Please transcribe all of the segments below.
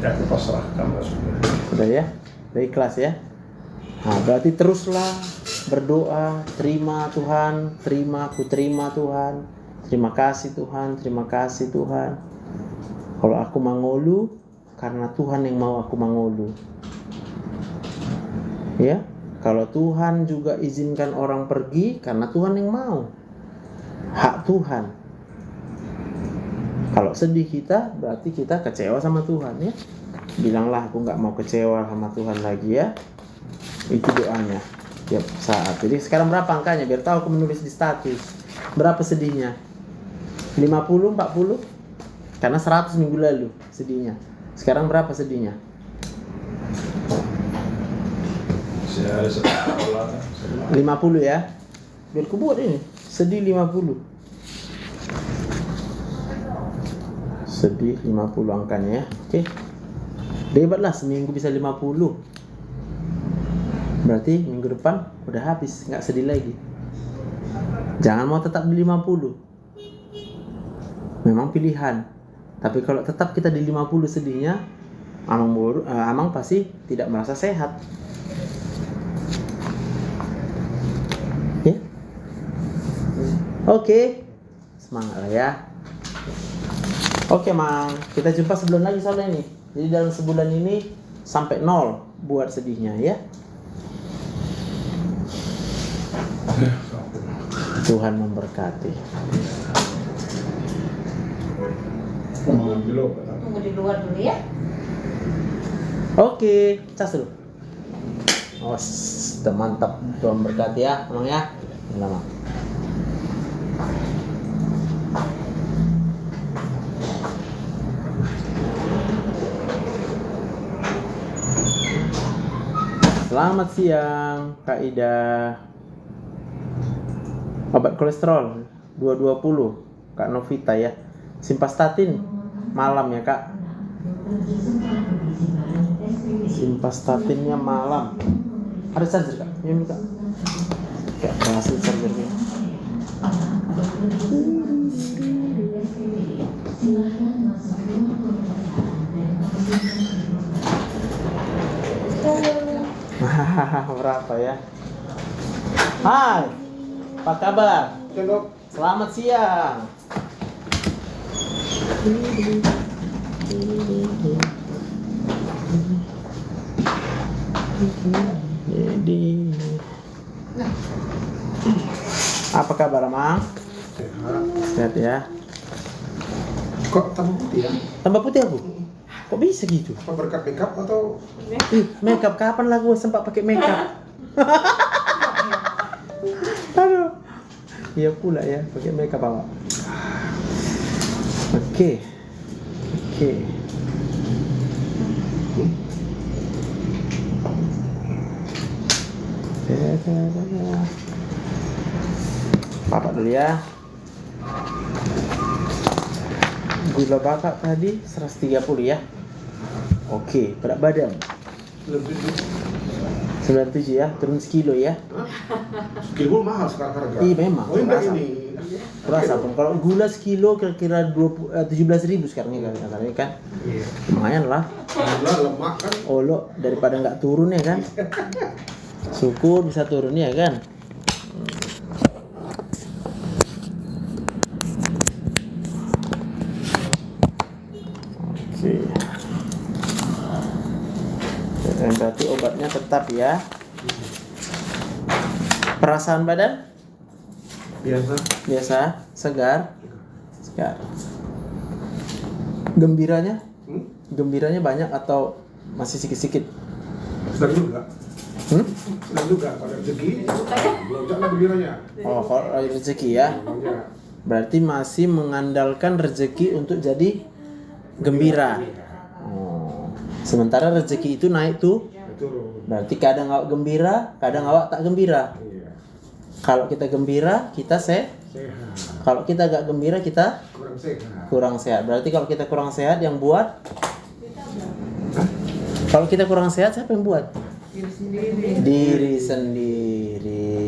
Ya, aku pasrahkan lah sudah. Sudah ya? Sudah ikhlas ya? Nah, berarti teruslah berdoa, terima Tuhan, terima, aku terima Tuhan, terima kasih Tuhan, terima kasih Tuhan. Kalau aku mangolu, karena Tuhan yang mau aku mangolu. Ya, kalau Tuhan juga izinkan orang pergi, karena Tuhan yang mau. Hak Tuhan. Kalau sedih kita, berarti kita kecewa sama Tuhan ya. Bilanglah aku nggak mau kecewa sama Tuhan lagi ya. Itu doanya tiap saat. Jadi sekarang berapa angkanya? Biar tahu aku menulis di status. Berapa sedihnya? 50, 40? Karena 100 minggu lalu sedihnya. Sekarang berapa sedihnya? Masih ada sekolah. 50 ya. Biar ku buat ini. Sedih 50. Sedih 50 angkanya ya. Oke. Hebatlah seminggu bisa 50. Berarti minggu depan udah habis, nggak sedih lagi. Jangan mau tetap di 50. Memang pilihan. Tapi kalau tetap kita di 50 sedihnya, Amang pasti tidak merasa sehat. Ya? Oke. Semangat lah ya. Oke, Mang. Kita jumpa sebulan lagi soalnya ini. Jadi dalam sebulan ini sampai 0 buat sedihnya ya. Tuhan memberkati. Tunggu di luar dulu ya. Oke, cas dulu. Oh, sudah mantap. Tuhan memberkati ya, Emang ya. Lama. Selamat siang, Kak Ida. Obat kolesterol 220 Kak Novita ya. Simvastatin malam ya Kak. Simvastatinnya malam. Ada charger Kak? Ini Kak. Kayak berhasil chargernya. Berapa ya? Hai, apa kabar? Selamat siang. Jadi, apa kabar Mang? Sehat ya. Kok tambah putih ya? Tambah putih aku? Kok bisa gitu? Apa berkat makeup atau? Makeup kapan lah gue sempat pakai makeup? Aduh. Iya pula ya, pakai makeup apa? Oke. Papa dulu ya. Gula bakar tadi 130 ya. Oke, berat badan 97 ya, turun sekilo ya. Sekilo mahal sekarang harga. Iya memang. Oh enggak Kurasa. ini. Kurasa pun kalau gula sekilo kira-kira 17.000 sekarang ya katanya kan. Iya. Lumayan lah. Gula lemak kan. Olo daripada nggak turun ya kan. Syukur bisa turun ya kan. Oke. Berarti obatnya tetap ya. Perasaan badan? Biasa, segar. Gembiranya? Gembiranya banyak atau masih sikit-sikit? Sedang juga. Sedang juga pada rezeki. Belum jangan gembiranya. Oh, kalau rezeki ya. Berarti masih mengandalkan rezeki untuk jadi gembira. Oh. Sementara rezeki itu naik tuh. Betul. Berarti kadang awak gembira, kadang awak tak gembira. Iya. Kalau kita gembira, kita Sehat. Kalau kita gak gembira, kita Kurang sehat. kurang sehat. Berarti kalau kita kurang sehat, yang buat? Kalau kita kurang sehat, siapa yang buat? Diri sendiri.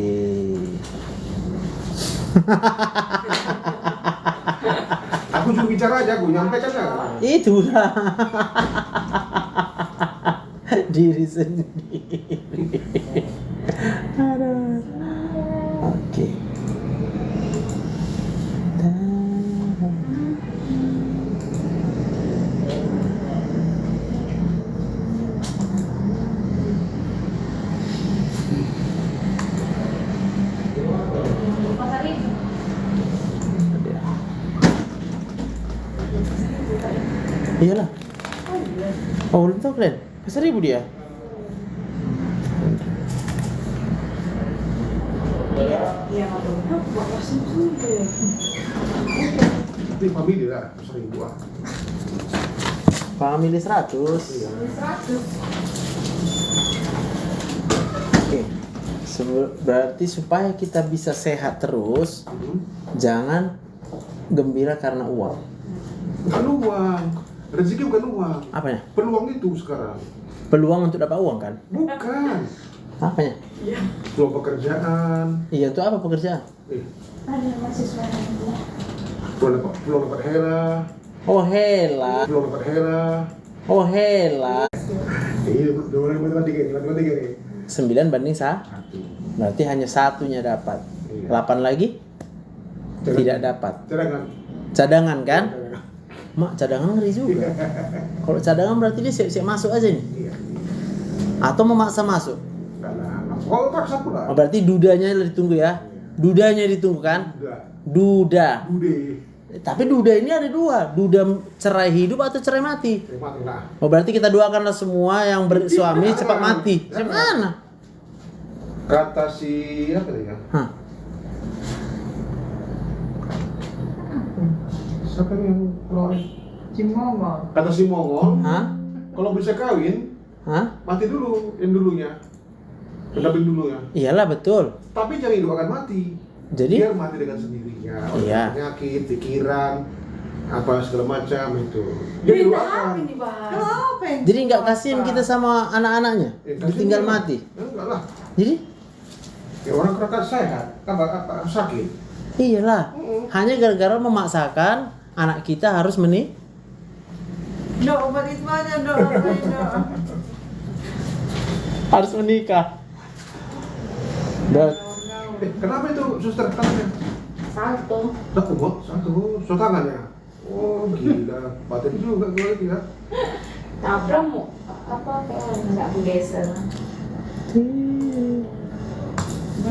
Aku cuma bicara aja, aku nyampaikan ya. Itulah. diri sendiri. Aduh. Oke. Iyalah. Oh, belum tahu kalian? Pasar Ibu dia. Ini family lah, 1.000 ah. Family 100. Iya. Oke. Berarti supaya kita bisa sehat terus, jangan gembira karena uang. Bukan uang, rezeki bukan uang. Apanya? Peluang itu sekarang. Peluang untuk dapat uang kan? Bukan. Apanya? Peluang pekerjaan. Iya, untuk apa pekerjaan? Ada mahasiswa yang Peluang dapat hela. Oh, hela. Peluang dapat hela. Oh, hela. Ini dua matematika nih. 9 banding 1. Berarti hanya satunya dapat. 8 lagi tidak dapat. Cadangan kan? Mak, cadangan ngeri juga. Kalau cadangan berarti dia siap-siap masuk aja nih. Iya. Atau memaksa masuk. Kalau paksa pula. Oh, berarti dudanya ditunggu ya. Dudanya ditunggu kan? Duda. Dude. Tapi duda ini ada 2. Duda cerai hidup atau cerai mati. Mati lah. Oh, berarti kita doakanlah semua yang bersuami cepat mati. Gimana? Kata si apa tadi ya? Hah? Siapa yang keluar? Cimongol. Kata si Mongol, Hah? kalau bisa kawin, Hah? mati dulu yang dulunya. Pendamping dulu ya. Iyalah betul. Tapi jangan doakan mati. Jadi? Biar mati dengan sendirinya. Iya. Penyakit, pikiran, apa segala macam itu. Jadi doakan. Jadi nggak kasihan kita sama anak-anaknya, ditinggal mati. Enggak lah. Jadi? Ya orang kena sehat, apa sakit. Iyalah. Hanya gara-gara memaksakan anak kita harus Dok, obat itu aja dok. harus menikah. Dan Kenapa itu suster tangannya? Satu. Satu tangannya. Oh gila, batin juga gue lagi ya. Tabrak mau apa kayak nggak bergeser.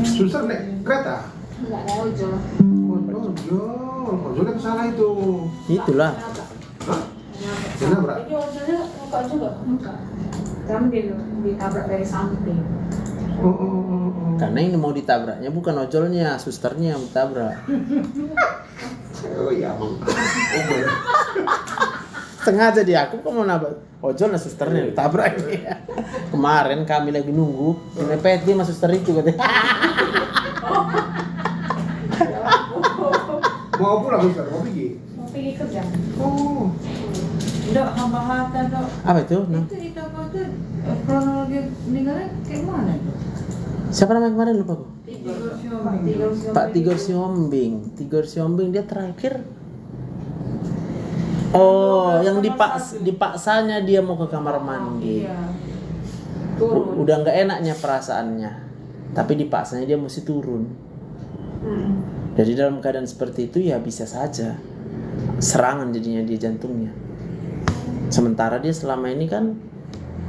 Suster naik kereta. Nggak ada ojol. Ojol kan salah itu. itulah. Hah? Kenapa? Jadi ojolnya muka juga. Muka. Kamu ditabrak dari samping. Oh. Karena yang mau ditabraknya bukan ojolnya, susternya yang ditabrak. Oh iya, Bang. Oh, boleh. Sengaja dia aku kok mau nabrak ojol nah susternya ditabrak. Kemarin kami lagi nunggu, dimepet dia sama suster itu katanya. Mau pulang suster, mau pergi? Mau pergi kerja. Oh. Dok, hamba hata dok. Apa itu? Nah. Itu apa tuh? Kronologi meninggalnya kayak mana dok? Siapa namanya kemarin lupa aku? Pak Tigor Siombing. Tigor Siombing dia terakhir. Oh, yang dipaksanya dia mau ke kamar mandi. Iya. Turun. Udah nggak enaknya perasaannya, tapi dipaksanya dia mesti turun. Jadi dalam keadaan seperti itu ya bisa saja serangan jadinya dia jantungnya. Sementara dia selama ini kan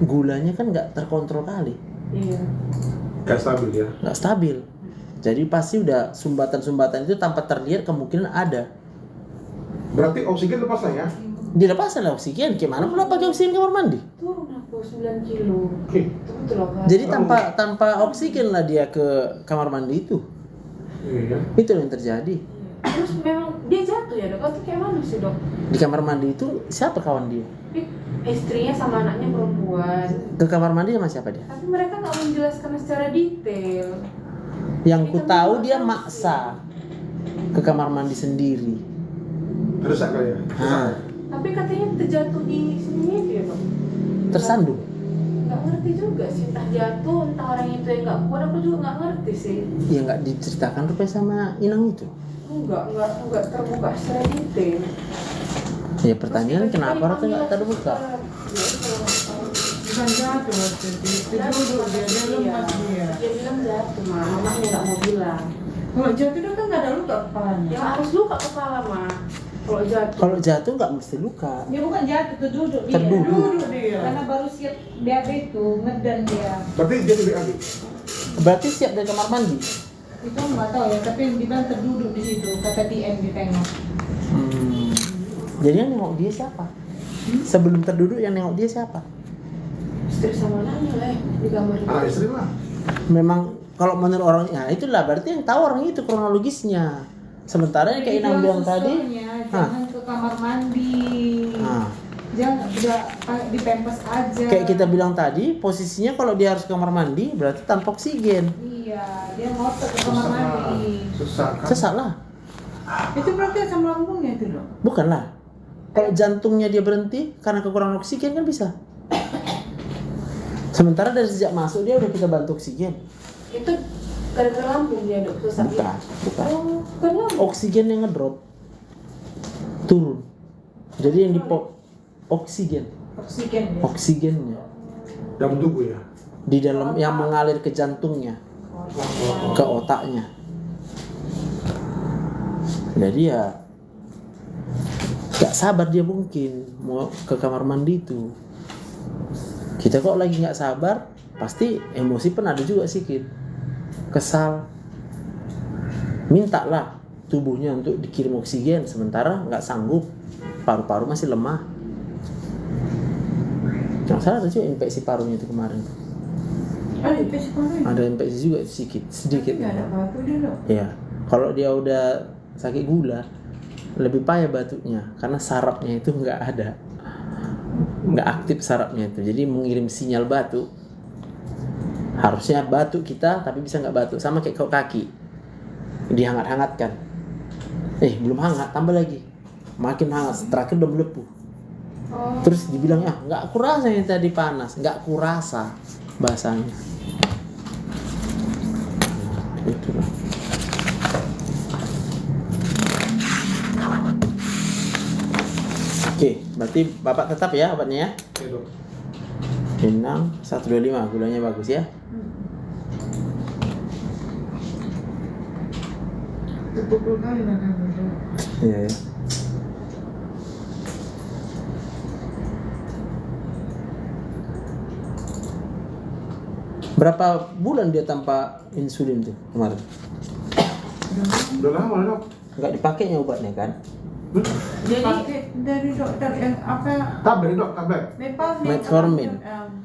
gulanya kan nggak terkontrol kali. Iya. Gak stabil ya? Nggak stabil. Jadi pasti udah sumbatan-sumbatan itu tanpa terlihat kemungkinan ada. Berarti oksigen lepas lah ya? Dilepas lah oksigen, gimana pula pakai oksigen kamar mandi? Turun aku 9 kilo. Oke. Itu betul loh kan? Jadi tanpa oksigen lah dia ke kamar mandi itu. Iya. Itu yang terjadi. Terus memang dia jatuh ya dok? Atau kayak mana sih dok? Di kamar mandi itu siapa kawan dia? Istrinya sama anaknya perempuan. Ke kamar mandi sama siapa dia? Tapi mereka nggak menjelaskan secara detail. Yang ku tahu dia maksa ke kamar mandi sendiri. Terdesak kali ya? Hah. Tapi katanya terjatuh di sini itu ya dok? Tersandung. Nggak ngerti juga sih, entah jatuh, entah orang itu yang nggak kuat, aku juga nggak ngerti sih. Ya nggak diceritakan rupanya sama Inang itu. Enggak terbuka secara detail. Ya pertanyaan kenapa rata nggak terbuka? Bukan jatuh waktu itu duduk dia lemas dia. Dia bilang jatuh mah, mamanya nggak mau bilang. Kalau jatuh dia kan nggak ada luka kepalanya. Ya harus luka kepala mah. Kalau jatuh. Kalau jatuh nggak mesti luka. Dia bukan jatuh, terduduk dia. Terduduk. Duduk dia. Karena baru siap BAB itu, ngedan dia. Berarti dia tidak ada. Berarti siap dari kamar mandi. Itu nggak tahu ya, tapi yang dibilang terduduk di situ, kata DM ditengok. Jadi yang nengok dia siapa? Sebelum terduduk yang nengok dia siapa? Istri sama anaknya lah di kamar itu. Ah, istri lah. Memang kalau menurut orang, ya itulah berarti yang tahu orang itu kronologisnya. Sementara yang kayak Inang bilang tadi, Jangan ke kamar mandi. nah, Jangan udah di pempes aja. kayak kita bilang tadi, posisinya kalau dia harus ke kamar mandi berarti tanpa oksigen. Iya, dia ngotot ke kamar mandi. Susah kan? Sesak lah, Itu berarti asam lambungnya itu loh. bukanlah. Kalau jantungnya dia berhenti karena kekurangan oksigen kan bisa. Sementara dari sejak masuk dia udah kita bantu oksigen. Itu gara-gara lambung dia dok susah. Bukan, bukan. Oh, karena Oksigen yang ngedrop turun. Jadi yang dipop oksigen, Oksigen ya. oksigennya Dalam tubuh ya. di dalam yang mengalir ke jantungnya, ke otaknya. Jadi ya gak sabar dia mungkin mau ke kamar mandi itu. Kita kok lagi gak sabar, pasti emosi pun ada juga sedikit. Kesal. Mintalah tubuhnya untuk dikirim oksigen, sementara gak sanggup. Paru-paru masih lemah. Nggak salah ada juga infeksi parunya itu kemarin. Ada infeksi paru. Ada infeksi juga sedikit. Nggak ada batu dia loh. Ya, kalau dia udah sakit gula, lebih payah batuknya karena sarafnya itu nggak ada, nggak aktif sarafnya itu, jadi mengirim sinyal batuk. Harusnya batuk kita, tapi bisa nggak batuk, sama kayak kaki, dihangat-hangatkan. Belum hangat, tambah lagi, makin hangat, terakhir udah melepuh. Terus dibilang nggak kurasa yang tadi panas, nggak kurasa bahasanya. Itulah. Oke, berarti Bapak tetap ya obatnya ya? Oke dok. Inang 125, gulanya bagus ya? Pukul kali lah kan. Iya ya. Berapa bulan dia tanpa insulin tuh kemarin? Udah lama dok. Nggak dipakainya obatnya kan? jadi Pakai dari dokter yang apa? Tablet dok, tablet. Metformin.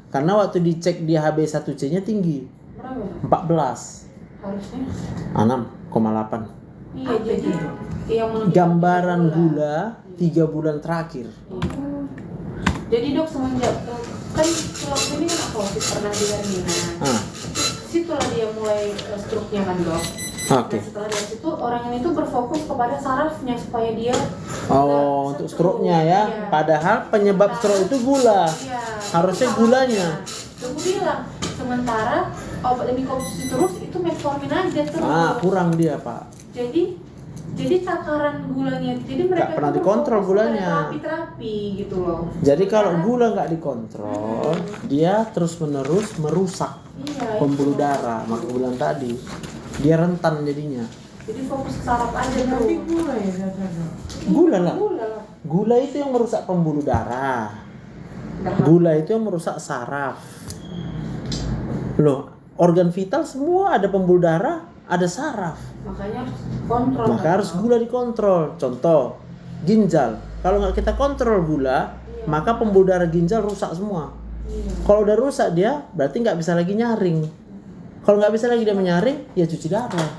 Karena waktu dicek dia HB1C-nya tinggi, berapa? 14, Harusnya. 6,8. Iya jadi yang menunjukkan Gambaran gula 3 bulan terakhir. Iya. Jadi dok semenjak kan waktu ini kan aku pernah di Hermina. Ah, Situlah dia mulai struknya kan dok. oke. Dan setelah dari situ orang ini tuh berfokus kepada sarafnya supaya dia Oh, untuk stroke-nya ya. Iya. Padahal penyebab stroke itu gula. Iya. Harusnya Itu gulanya. Aku bilang sementara obat yang dikonsumsi terus itu metformin aja terus. Kurang dia, Pak. Jadi takaran gulanya, jadi mereka pernah tuh dikontrol berfokus gulanya. pada terapi gitu loh. Jadi kalau gula nggak dikontrol, dia terus-menerus merusak Iya, pembuluh itu. darah. Maka bilang tadi, dia rentan jadinya. Jadi fokus ke saraf aja Tapi tuh. gula ya dokter. Gula lah. Gula lah. Gula itu yang merusak pembuluh darah. Gula itu yang merusak saraf. Loh, organ vital semua ada pembuluh darah, ada saraf. Makanya harus kontrol. Maka harus gula dikontrol. Contoh, ginjal. Kalau nggak kita kontrol gula, maka pembuluh darah ginjal rusak semua. Iya. Kalau udah rusak dia, berarti nggak bisa lagi nyaring. Kalau nggak bisa lagi dia menyaring, ya cuci darah.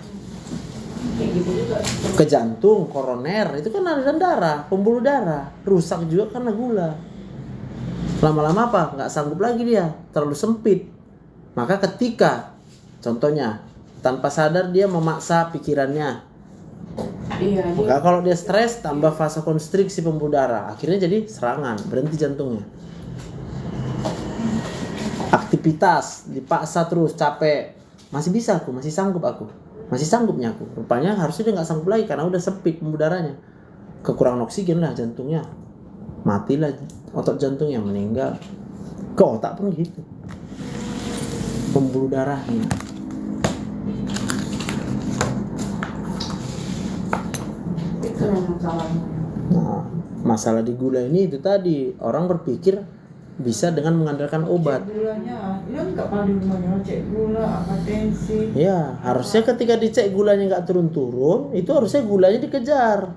Kayak gitu juga. Ke jantung, koroner, itu kan aliran darah, pembuluh darah. Rusak juga karena gula. Lama-lama apa? Nggak sanggup lagi dia, terlalu sempit. Maka ketika, contohnya, tanpa sadar dia memaksa pikirannya. Iya. Maka kalau dia stres, tambah vasokonstriksi pembuluh darah. Akhirnya jadi serangan, berhenti jantungnya. Aktivitas, dipaksa terus, capek. Masih bisa aku, masih sanggup aku. Masih sanggupnya aku. Rupanya harusnya dia nggak sanggup lagi karena udah sempit pembuluh darahnya. Kekurangan oksigen lah jantungnya. Matilah otot jantungnya, meninggal. Ke otak pun gitu. Pembuluh darahnya. Itu memang salahnya. Nah, masalah di gula ini itu tadi, orang berpikir bisa dengan mengandalkan obat. Cek gulanya, ya enggak kalau di rumahnya cek gula, apa tensi. Ya, harusnya ketika dicek gulanya nggak turun-turun, itu harusnya gulanya dikejar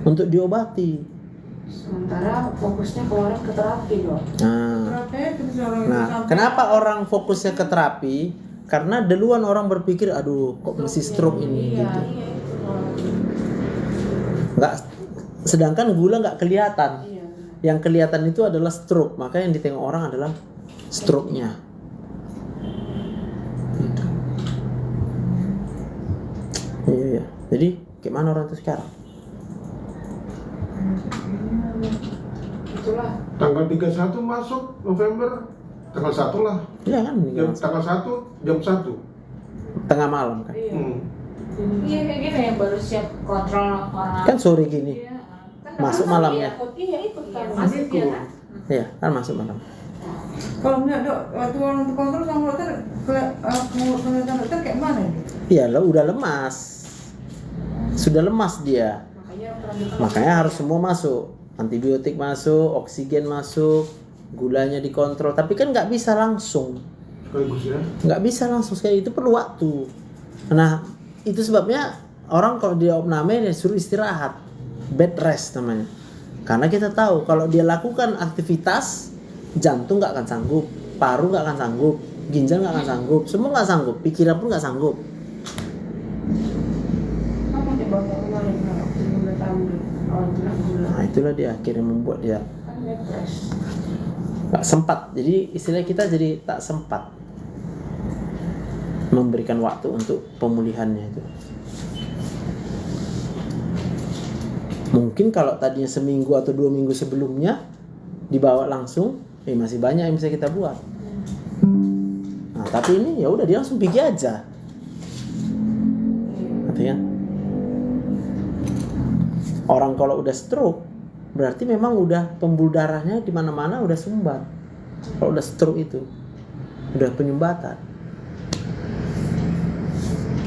untuk diobati. Sementara fokusnya ke orang ke terapi dong. Terapi terus orang itu Nah, sampai kenapa orang fokusnya ke terapi? Karena duluan orang berpikir, aduh, kok masih stroke ini Iya, gitu. iya itu. Nggak, sedangkan gula nggak kelihatan. Iya. Yang kelihatan itu adalah stroke, maka yang ditengok orang adalah stroke-nya. Gitu. Iya. Jadi gimana orang itu sekarang? Itulah. Tanggal 31 masuk November, tanggal 1 lah. Iya kan? Tanggal 1 jam 1. Tengah malam kan? Iya. Iya kayak gini yang baru siap kontrol orang. Kan sore gini. Iya. Masuk malamnya. Iya itu kan. Masih dia kan. Iya, kan masuk malam. kalau melihat dok, waktu orang terkontrol sama dokter, kelihatan dokter kayak mana ini? Iya, lo udah lemas. Sudah lemas dia. Makanya harus semua masuk. Antibiotik masuk, oksigen masuk, gulanya dikontrol. Tapi kan nggak bisa langsung. Sekaligus ya. Nggak bisa langsung sekali, itu perlu waktu. Nah, itu sebabnya orang kalau dia opname dia suruh istirahat. Bed rest namanya. Karena kita tahu kalau dia lakukan aktivitas, jantung nggak akan sanggup, paru nggak akan sanggup, ginjal nggak akan sanggup, semua nggak sanggup, pikiran pun nggak sanggup. Kamu coba kemarin waktu gula tahu awal kena gula. Nah, itulah dia akhirnya membuat dia Kan stres. nggak sempat. Jadi istilah kita jadi tak sempat memberikan waktu untuk pemulihannya itu. Mungkin kalau tadinya seminggu atau 2 minggu sebelumnya dibawa langsung, masih banyak yang bisa kita buat. Nah, tapi ini ya udah dia langsung pergi aja. Artinya orang kalau udah stroke berarti memang udah pembuluh darahnya di mana-mana udah sumbat. Kalau udah stroke itu udah penyumbatan.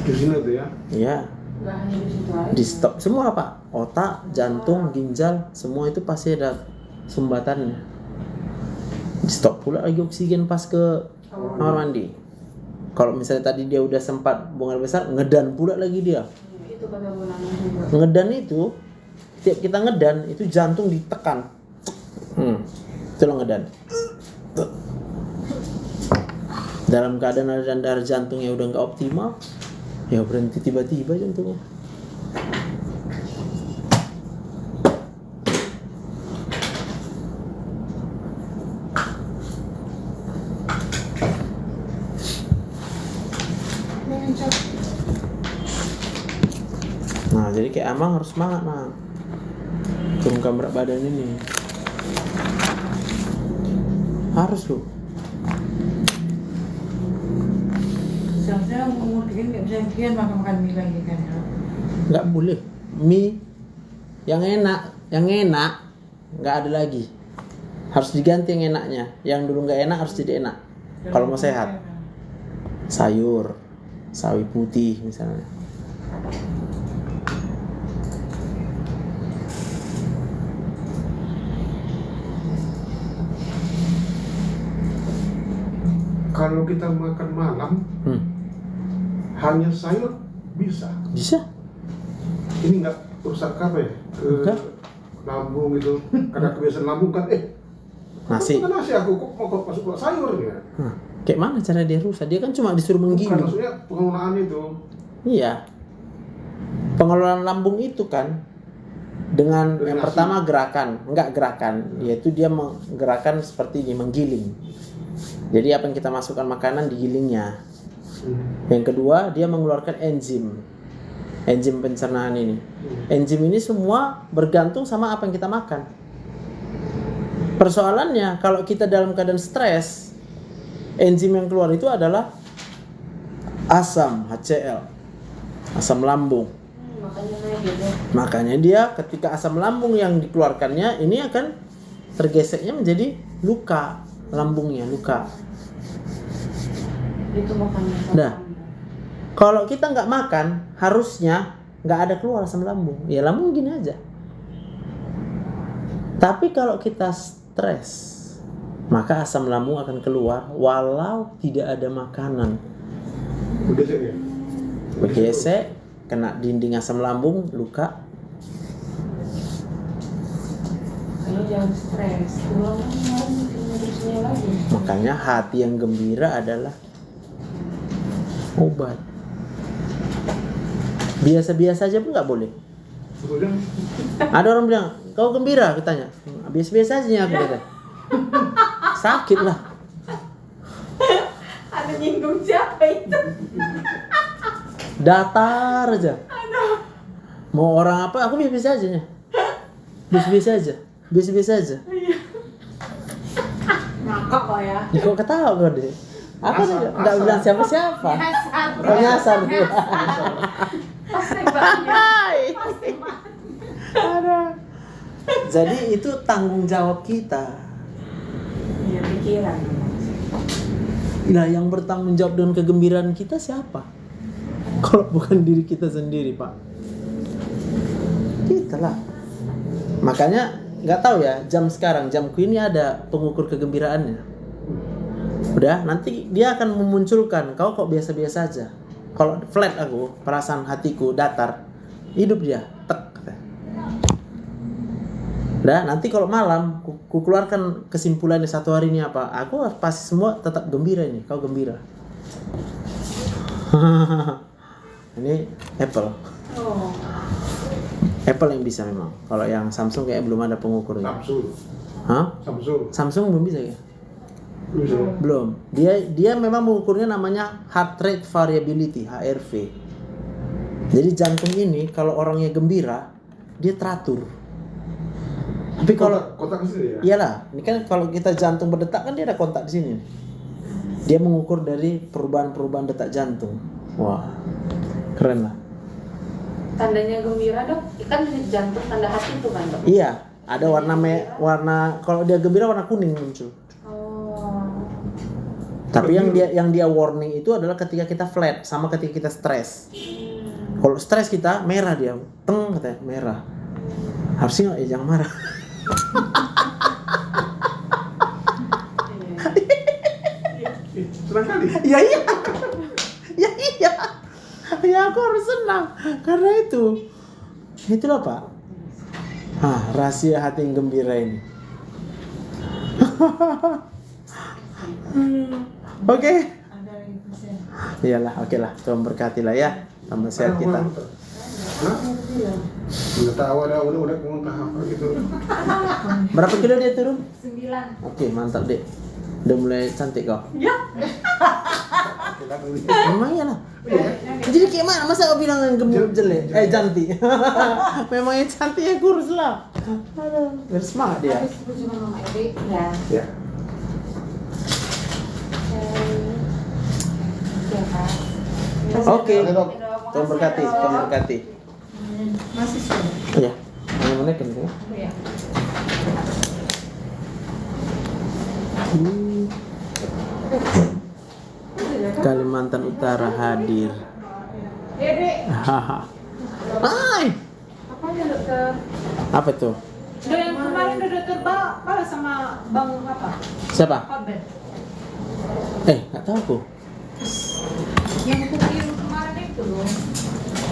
Di sini tuh ya. Ya, Nggak hanya di situ aja. di stop semua Pak. Otak, jantung, ginjal, semua itu pasti ada sumbatannya. Di stop pula lagi oksigen pas ke kamar mandi. Kalau misalnya tadi dia udah sempat buang air besar, ngedan pula lagi dia. Itu kata Bu Nana juga. Ngedan itu, tiap kita ngedan itu jantung ditekan. Itu lo ngedan. Tuh. Dalam keadaan aliran darah jantungnya udah nggak optimal, ya berhenti tiba-tiba jantungnya. Nah, jadi kayak Amang harus semangat, Mang. Turunkan berat badan ini. Harus loh. Seharusnya umur begini nggak bisa kian makan mie lagi kan ya? Nggak boleh. Mie yang enak nggak ada lagi. Harus diganti yang enaknya. Yang dulu nggak enak harus jadi enak. Kalau mau sehat, sayur, sawi putih misalnya. Kalau kita makan malam, hanya sayur bisa. Bisa? Ini nggak rusak apa ya? Enggak. Lambung gitu. Karena kebiasaan lambung kan, Nasi. Makan nasi aku kok mau masuk sayur ya? Kayak mana cara dia rusak? Dia kan cuma disuruh Bukan, menggiling. maksudnya pengelolaan itu. Iya. Pengelolaan lambung itu kan dengan Dari yang nasi. pertama gerakan, yaitu dia menggerakkan seperti ini, menggiling. Jadi apa yang kita masukkan makanan digilingnya. Yang kedua, dia mengeluarkan enzim pencernaan ini. Enzim ini semua bergantung sama apa yang kita makan. Persoalannya kalau kita dalam keadaan stres, enzim yang keluar itu adalah asam HCl, asam lambung. Makanya naik gitu. Makanya dia ketika asam lambung yang dikeluarkannya ini akan tergeseknya menjadi luka lambungnya, luka. Itu makanya. Nah, kalau kita nggak makan, harusnya nggak ada keluar asam lambung. Ya lambung gini aja. Tapi kalau kita stres, maka asam lambung akan keluar walau tidak ada makanan. Bergesek ya? Bergesek, kena dinding asam lambung, luka. Kalau jangan stres, tulang terusnya lagi. Makanya hati yang gembira adalah obat. Biasa-biasa aja pun nggak boleh. Sebetulnya Ada orang bilang, kau gembira? Aku tanya. Biasa-biasa aja aku kata. Sakit lah. Ada nyinggung siapa itu? Datar aja. Mau orang apa? Aku biasa-biasa aja. Biasa-biasa aja. Biasa-biasa aja. Ngakak kok ya. Ya, kok ketawa kau deh? Aku nggak bilang siapa-siapa. Kau nyasar tuh. Pas tembaknya. Ada. Jadi itu tanggung jawab kita. Iya, pikiran. Nah, yang bertanggung jawab dengan kegembiraan kita siapa? Kalau bukan diri kita sendiri, Pak. Kita lah. Makanya nggak tahu ya, jam sekarang, jamku ini ada pengukur kegembiraannya. Udah, nanti dia akan memunculkan kau kok biasa-biasa aja. Kalau flat aku, perasaan hatiku datar, hidup dia tek. Udah, nanti kalau malam ku keluarkan kesimpulannya satu hari ini apa. Aku pasti semua tetap gembira ini. Kau gembira. Ini Apple. Oh. Apple yang bisa memang. Kalau yang Samsung kayak belum ada pengukurnya. Samsung. Hah? Samsung. Samsung belum bisa ya? Bisa. Belum. Dia memang mengukurnya namanya heart rate variability, HRV. Jadi jantung ini kalau orangnya gembira, dia teratur. Tapi kalau kotak sini ya? iyalah, ini kan kalau kita jantung berdetak kan dia ada kontak di sini. Dia mengukur dari perubahan-perubahan detak jantung. Wah, keren lah. Tandanya gembira, Dok. Kan jantung tanda hati itu kan, Dok. Iya, ada warna kalau dia gembira warna kuning muncul. Oh. Tapi yang dia warning itu adalah ketika kita flat sama ketika kita stres. Kalau stres kita merah dia, teng katanya merah. Harusnya ya jangan marah. Senang kali. Ya iya. Ya iya. Ya aku harus senang karena itu. Itulah Pak. Rahasia hati yang gembira ini. Oke. Iyalah, oke lah. Tuhan berkati lah ya. Tambah sehat kita. Udah tahu udah muntah apa gitu. Berapa kilo dia turun? 9. Oke, mantap dek. Udah mulai cantik kau. Ya. Memang iyalah. Jadi kayak mana? Masa kau bilang yang gemuk jelek? Cantik. Memang yang cantik ya kurus lah. Aduh, biar semangat dia. Habis kunjungan Mama Eri. Ya. Ya. Ya, Kak. Oke. Oke, Dok. Tuhan berkati, Tuhan berkati. Masih sudah. Iya. Yang mana kan ya? Ya. Kalimantan Utara hadir. Dek. Hai. Apa aja dokter? Apa tuh? Udah yang kemarin udah dokter balas sama Bang apa? Siapa? Korban. Nggak tahu aku. Yang kemarin itu loh.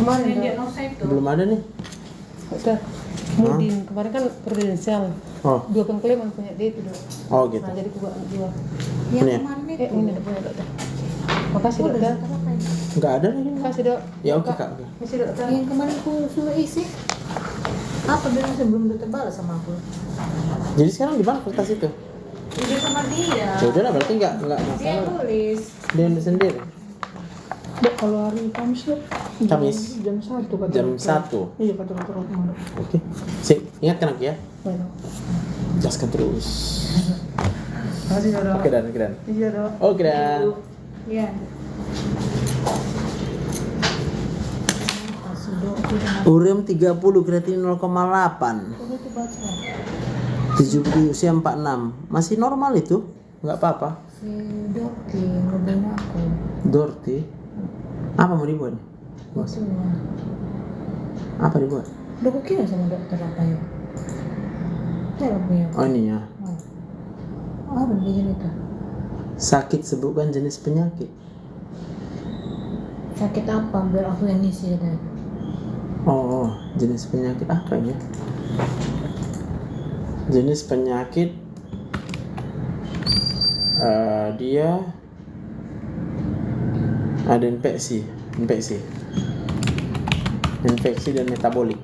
Kemarin Yang Dok. diagnosa itu. Belum ada nih. Udah. Mudin kemarin kan prudensial. Oh, Dua pengklaim punya dia itu Dok. oh gitu. Nah, jadi aku buat dua. Ini ya? kemarin itu. Ini udah punya dokter. Makasih dokter. Nggak ada nih. Makasih Dok. Ya oke kak. Oke. Makasih dokter. Yang kemarin aku suruh isi. Apa bilang sebelum dokter balas sama aku? Jadi sekarang di mana kertas itu? Udah sama dia. Ya udah lah, berarti nggak Dia masalah. tulis. Dia sendiri. Dok, kalau hari Kamis Dok. Kamis? Jam 1 kata Jam dokter. 1. Iya kata dokter Dok. Oke. Sip, ingatkan aku ya. Baik, Dok. Jelaskan terus. Makasih Dok. Oke dan, oke dan. Iya Dok. Oke dan. Iya. Ureum 30, kreatin 0,8. Aku tuh baca. di usia 46 masih normal itu, nggak apa-apa. Si Dorti ngobrolin aku. Dorti, apa mau dibuat? Bos, Itu apa dibuat? udah aku kira sama dokter apa ya? Saya punya. Oh ini ya, Apa dia itu? sakit sebutkan jenis penyakit. Sakit apa? Biar aku yang ngisi deh. Oh, jenis penyakit apa ini? Jenis penyakit dia ada infeksi dan metabolik.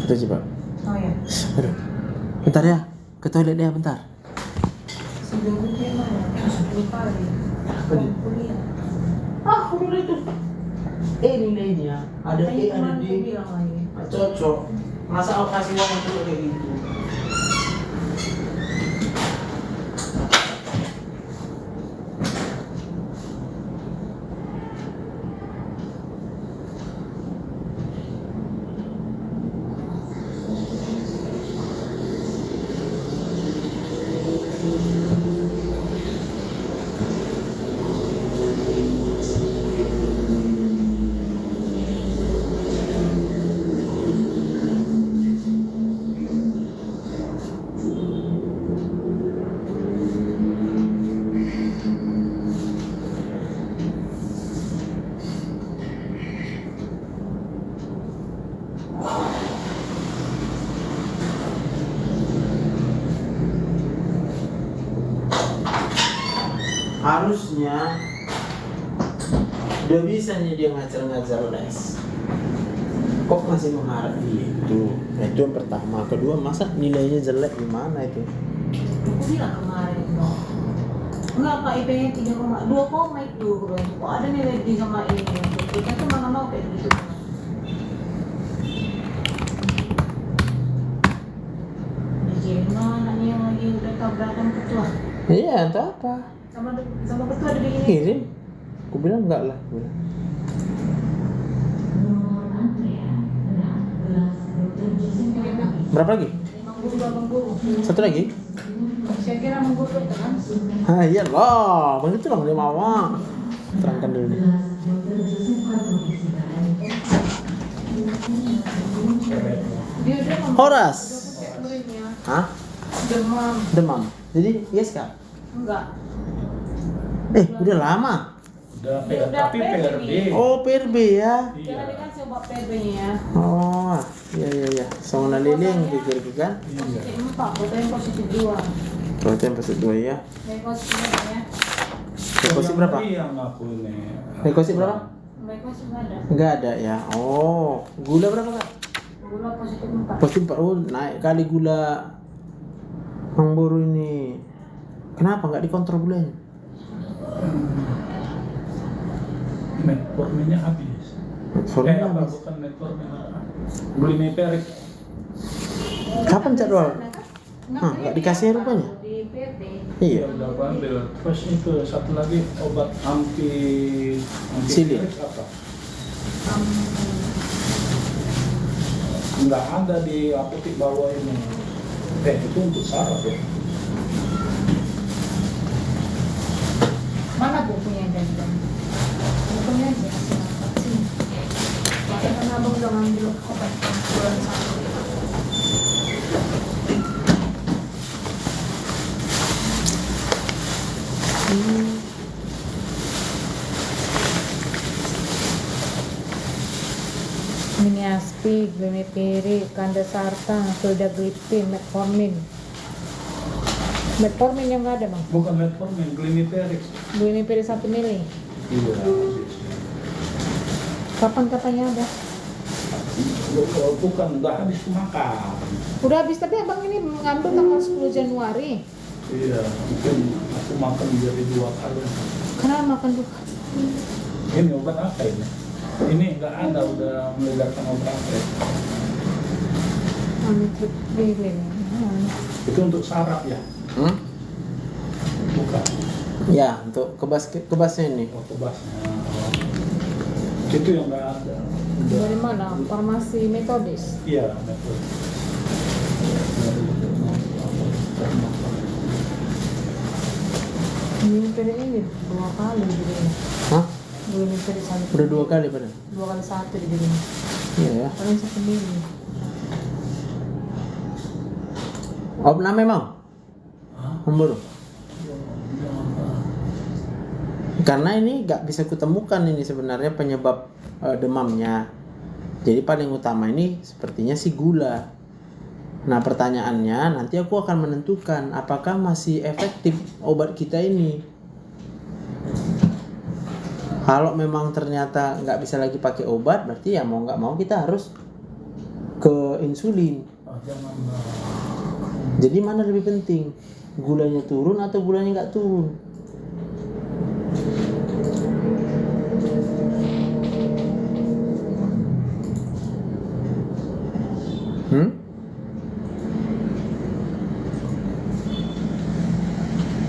Itu coba. Oh ya. Aduh, bentar ya, ke toilet dia bentar. Sebelum dia mana? 10 kali. Apa dia? Kuliah. Udah itu. Nilainya ada Tadi kemarin dia bilang lagi. cocok. Masa aku kasih uang untuk kayak gitu? Harusnya udah bisa nih dia ngajar les. Kok masih mengharap gitu? Nah, itu yang pertama. Kedua, masa nilainya jelek gimana itu? Aku bilang kemarin dong. Kenapa IP-nya 3,2 itu? Kok ada nilai di sama ini? Kita tuh mana mau kayak gitu. Dikirim anaknya yang lagi udah tabrakan ketua. Iya, entah apa. Sama ketua ada begini. Kirim. Aku bilang enggak lah. Aku bilang. Berapa lagi? Mengguru. Satu lagi? Saya kira mengguru kan? Iya lah, begitu lah dia mau. Terangkan dulu nih. Dia udah Horas. muridnya Hah? demam. Demam. Jadi yes kak? Enggak. Udah lama. Dia udah tapi PRB PRB. nih. Oh, PRB ya. Dia tadi kan coba PRB-nya. Oh, iya. Sama liling pikir kan? Positif 4, fotonya positif 2. Berarti yang positif 2 ya. Dari positifnya ya. Rekosi berapa? Yang aku ini. Rekosi berapa? Mereka sih nggak ada. Enggak ada ya. Oh, gula berapa kak? Gula positif 4. Positif 4. Oh, naik kali gula. Mang Boru ini. Kenapa nggak dikontrol gulanya? Metforminnya habis. Metformin Apa habis. bukan metformin? Glimepiride. Kapan jadwal? Nggak dikasih rupanya? Di PRB. Iya. Udah aku ambil. Terus itu satu lagi obat anti Silin. virus apa? Nggak ada di apotek bawah ini. Itu untuk saraf ya. Mana bukunya dan bukunya aja hasil vaksin. Karena abang udah ngambil obat bulan 1. Miniaspid, Glimepiride, Kandasartan, Sildagliptin, Metformin. Metformin yang nggak ada bang. Bukan metformin, glimepiride. Glimepiride 1 mili. Iya. Kapan-kapannya ada? Bukan, udah habis makan. Udah habis, tapi abang ini ngambil tanggal 10 Januari. Iya, mungkin aku makan jadi 2 kali. Kenapa makan dulu? Ini obat apa ini? Ini nggak ada, udah meledarkan obat apa ya? Amitriptyline. Itu untuk saraf ya? Bukan. Ya, untuk kebasnya ini. Oh, kebasnya. Itu yang nggak ada. Udah. Dari mana? Farmasi metodis. Iya, betul. Minum pede ini 2 kali di rumah. Hah? Gue minum pede satu. Udah 2 kali padahal. 2 kali 1 di rumah. Iya ya. Paling sendiri. Opnam memang? Memburu. Karena ini nggak bisa kutemukan ini sebenarnya penyebab demamnya. Jadi paling utama ini sepertinya sih gula. Nah pertanyaannya nanti aku akan menentukan apakah masih efektif obat kita ini. Kalau memang ternyata nggak bisa lagi pakai obat, berarti ya mau nggak mau kita harus ke insulin. Jadi mana lebih penting? Gulanya turun atau gulanya nggak turun?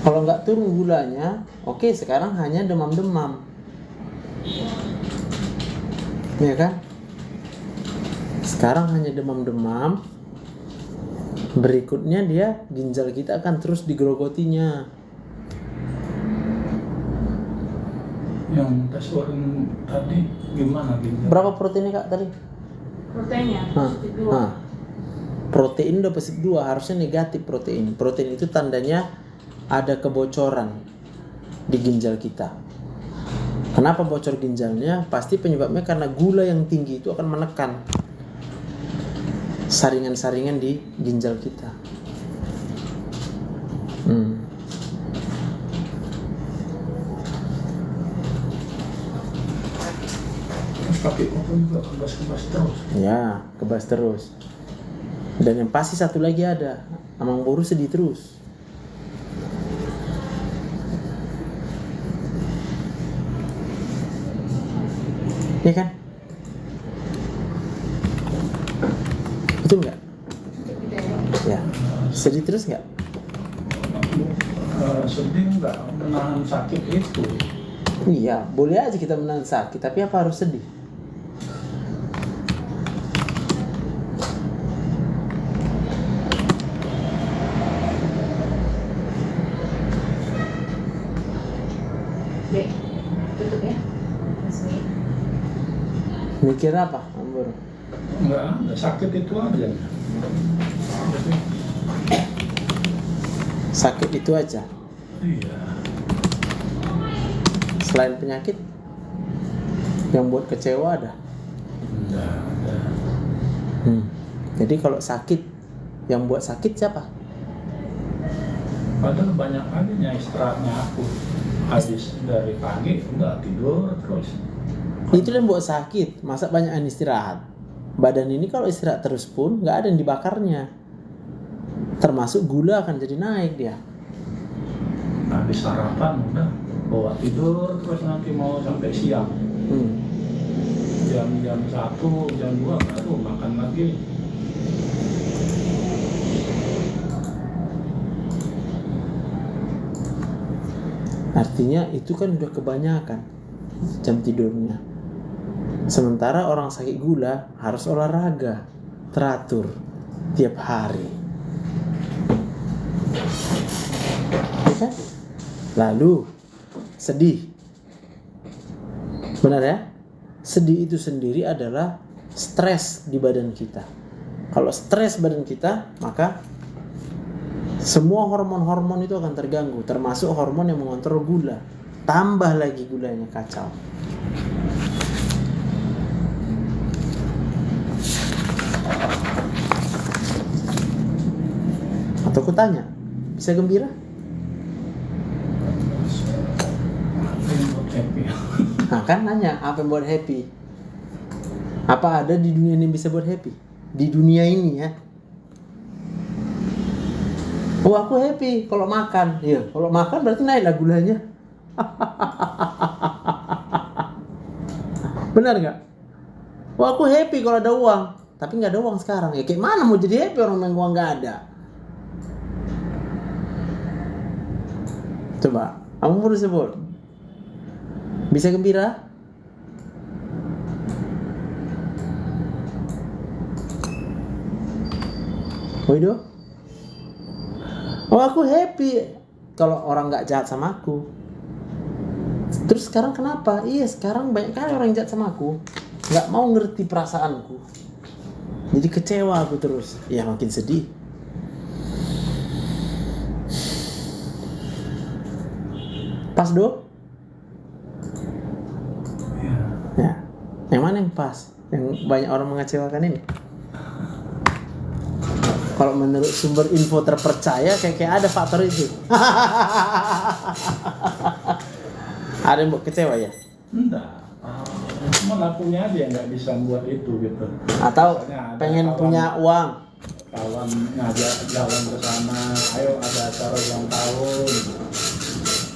Kalau nggak turun gulanya, oke, sekarang hanya demam-demam, ya kan? Sekarang hanya demam-demam. Berikutnya dia ginjal kita akan terus digerogotinya. Yang tes urin tadi gimana ginjal? Berapa proteinnya kak tadi? Proteinnya Hah, positif 2. hah. Protein udah positif 2, harusnya negatif protein. Protein itu tandanya ada kebocoran di ginjal kita. Kenapa bocor ginjalnya? Pasti penyebabnya karena gula yang tinggi itu akan menekan saringan-saringan di ginjal kita. Pakai obat juga kebas-kebas terus. Ya, kebas terus. Dan yang pasti satu lagi ada, Amang Boru sedih terus. Ya kan? Betul nggak? Ya, sedih terus nggak? Sedih nggak menahan sakit itu. Iya, boleh aja kita menahan sakit, tapi apa harus sedih? Dek, tutup ya. Resmi. Mikir apa, Ambur? Nggak ada, sakit itu aja. Jadi, Sakit itu aja. iya. Selain penyakit yang buat kecewa ada. Nggak ada. Jadi kalau sakit, yang buat sakit siapa? Padahal banyak kalinya istirahatnya aku. Habis dari pagi nggak tidur terus. Itu yang buat sakit. Masa banyakan istirahat? Badan ini kalau istirahat terus pun nggak ada yang dibakarnya. Termasuk gula akan jadi naik dia. Habis sarapan udah bawa tidur terus nanti mau sampai siang. Jam 1, jam 2 baru makan lagi. Artinya itu kan udah kebanyakan jam tidurnya. Sementara orang sakit gula harus olahraga teratur tiap hari. Ya kan? Lalu sedih. Benar ya? Sedih itu sendiri adalah stres di badan kita. Kalau stres badan kita, maka semua hormon-hormon itu akan terganggu, termasuk hormon yang mengontrol gula. Tambah lagi gulanya kacau. Atau aku tanya, bisa gembira? Apa yang buat happy? Nah kan nanya, apa yang buat happy? Apa ada di dunia ini yang bisa buat happy? Di dunia ini ya. Oh aku happy kalau makan. Ya, kalau makan berarti naiklah gulanya. Benar nggak? Oh aku happy kalau ada uang, tapi nggak ada uang sekarang. Ya kayak mana mau jadi happy orang yang uang nggak ada? Coba, kamu baru sebut. Bisa gembira? Wido? Oh aku happy kalau orang nggak jahat sama aku. Terus sekarang kenapa? Iya, sekarang banyak kali orang jahat sama aku, nggak mau ngerti perasaanku. Jadi kecewa aku terus. Ya makin sedih. Pas do? Ya. Yang mana yang pas? Yang banyak orang mengecewakan ini? Kalau menurut sumber info terpercaya kayak ada faktor itu. Ada yang buat kecewa ya? Enggak. Cuma lakunya aja yang nggak bisa buat itu gitu. Atau Misalnya ada pengen kawan- punya uang? Kawan ngajak jalan ke sana, ayo ada acara ulang tahun.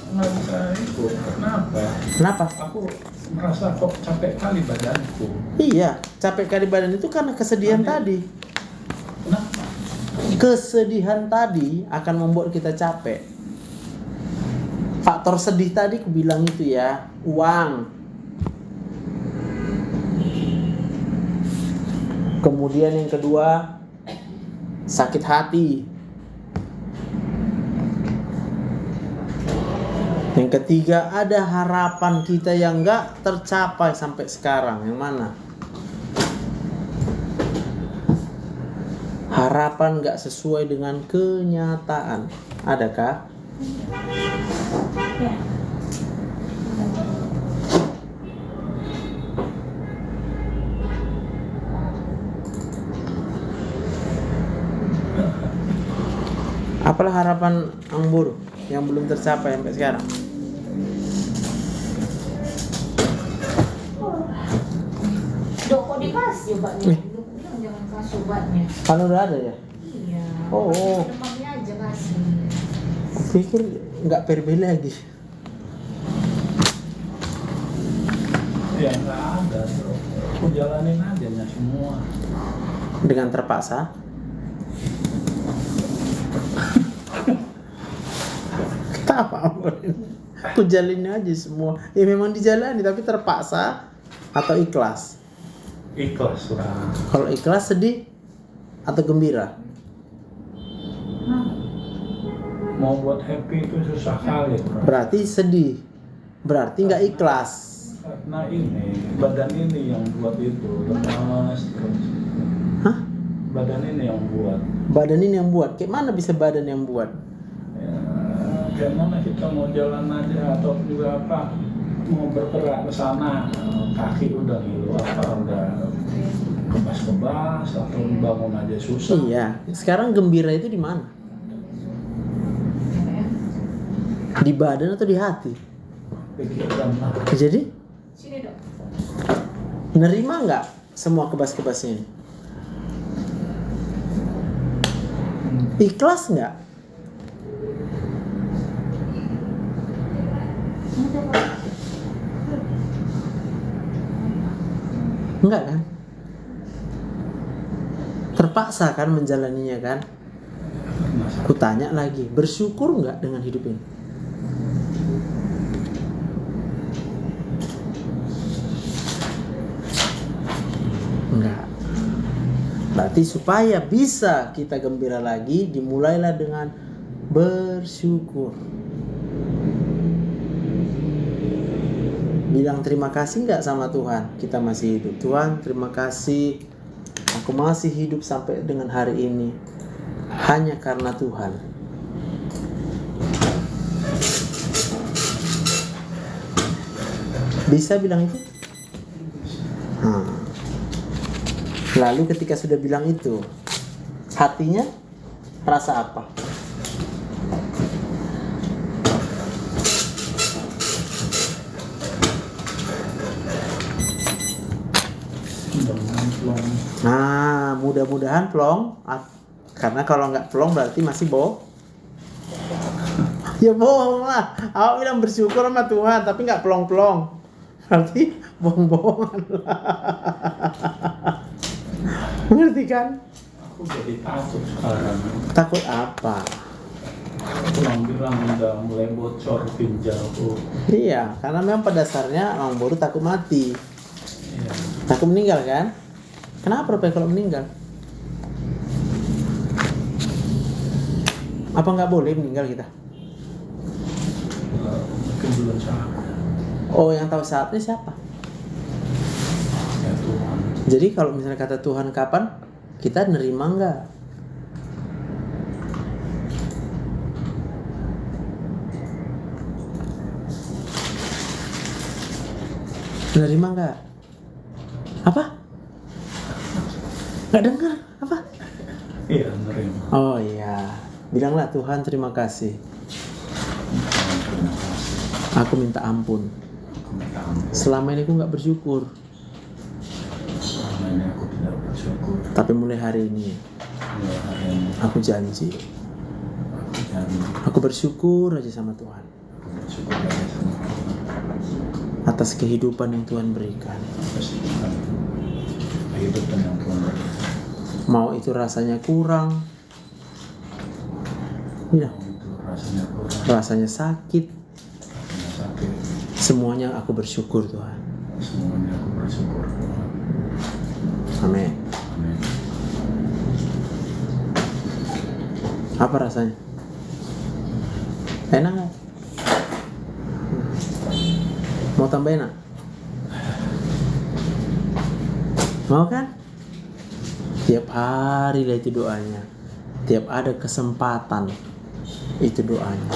Nggak bisa ikut. Kenapa? Kenapa? Aku merasa kok capek kali badanku. Iya, capek kali badan itu karena kesedihan tadi. Kenapa? Kesedihan tadi akan membuat kita capek. Faktor sedih tadi aku bilang itu ya, uang. Kemudian yang kedua, sakit hati. Yang ketiga, ada harapan kita yang nggak tercapai sampai sekarang. Yang mana? Harapan nggak sesuai dengan kenyataan. Adakah? Ya. Apalah harapan Angbur yang belum tercapai sampai sekarang? Dok, kok dikasih obatnya? Dok bilang jangan kasih obatnya. Kan udah ada ya? Iya. Oh. Demamnya aja kasih. Pikir nggak PRB lagi. Ya nggak ada bro. Aku jalanin aja semua. Dengan terpaksa. Ketawa. Aku jalanin aja semua. Ya memang dijalani tapi terpaksa atau ikhlas. Ikhlas lah. Kalau ikhlas sedih atau gembira? Mau buat happy itu susah kali bro. Berarti sedih. Berarti nggak ikhlas. Karena ini badan ini yang buat itu lemas terus. Hah? Badan ini yang buat. Badan ini yang buat. Kayak mana bisa badan yang buat? Ya, kayak mana kita mau jalan aja atau juga apa mau bergerak ke sana kaki udah ngilu apa udah kebas-kebas atau bangun aja susah. Iya. Sekarang gembira itu di mana? Di badan atau di hati? Pikiran lah. Jadi Sini dok. nerima nggak semua kebas-kebasnya ini? Ikhlas nggak? Enggak kan? Terpaksa kan menjalaninya kan? Kutanya lagi, bersyukur nggak dengan hidup ini? Enggak. Berarti supaya bisa kita gembira lagi, dimulailah dengan bersyukur. Bilang terima kasih nggak sama Tuhan? Kita masih hidup. Tuhan, terima kasih. Aku masih hidup sampai dengan hari ini. Hanya karena Tuhan. Bisa bilang itu? Lalu ketika sudah bilang itu, hatinya rasa apa? Nah, mudah-mudahan plong. Karena kalau nggak plong berarti masih bohong. Ya bohong lah. Awak bilang bersyukur sama Tuhan, tapi nggak plong-plong. Berarti bohong-bohongan lah. Ngerti kan? Aku jadi takut sekarang. Takut apa? Bilang udah mulai bocor ginjalku. Iya, karena memang pada dasarnya orang baru takut mati. Iya. Takut meninggal kan? Kenapa Rupiah kalau meninggal? Apa nggak boleh meninggal kita? belum saatnya. Oh, yang tahu saatnya siapa? Ya Tuhan. Jadi kalau misalnya kata Tuhan kapan, kita nerima nggak? Nerima nggak? Apa? Nggak dengar? Apa? Iya, menerima. Oh iya, bilanglah Tuhan terima kasih. Tuhan, terima kasih. Aku minta ampun. Aku minta ampun. Selama ini aku nggak bersyukur, Selama ini aku tidak bersyukur. tapi mulai hari ini Mulai hari ini aku janji, aku janji. aku bersyukur aja sama Tuhan Aku bersyukur aja sama Tuhan. atas kehidupan yang Tuhan berikan. Atas Tuhan. Kehidupan yang Tuhan berikan. Mau itu rasanya kurang, ya, Itu rasanya kurang. rasanya sakit, Rasanya sakit. semuanya aku bersyukur Tuhan. Semuanya aku bersyukur Tuhan. Amin. Amin. Apa rasanya? Enak nggak? Mau tambah enak? Mau kan? Tiap hari lah itu doanya. Tiap ada kesempatan itu doanya.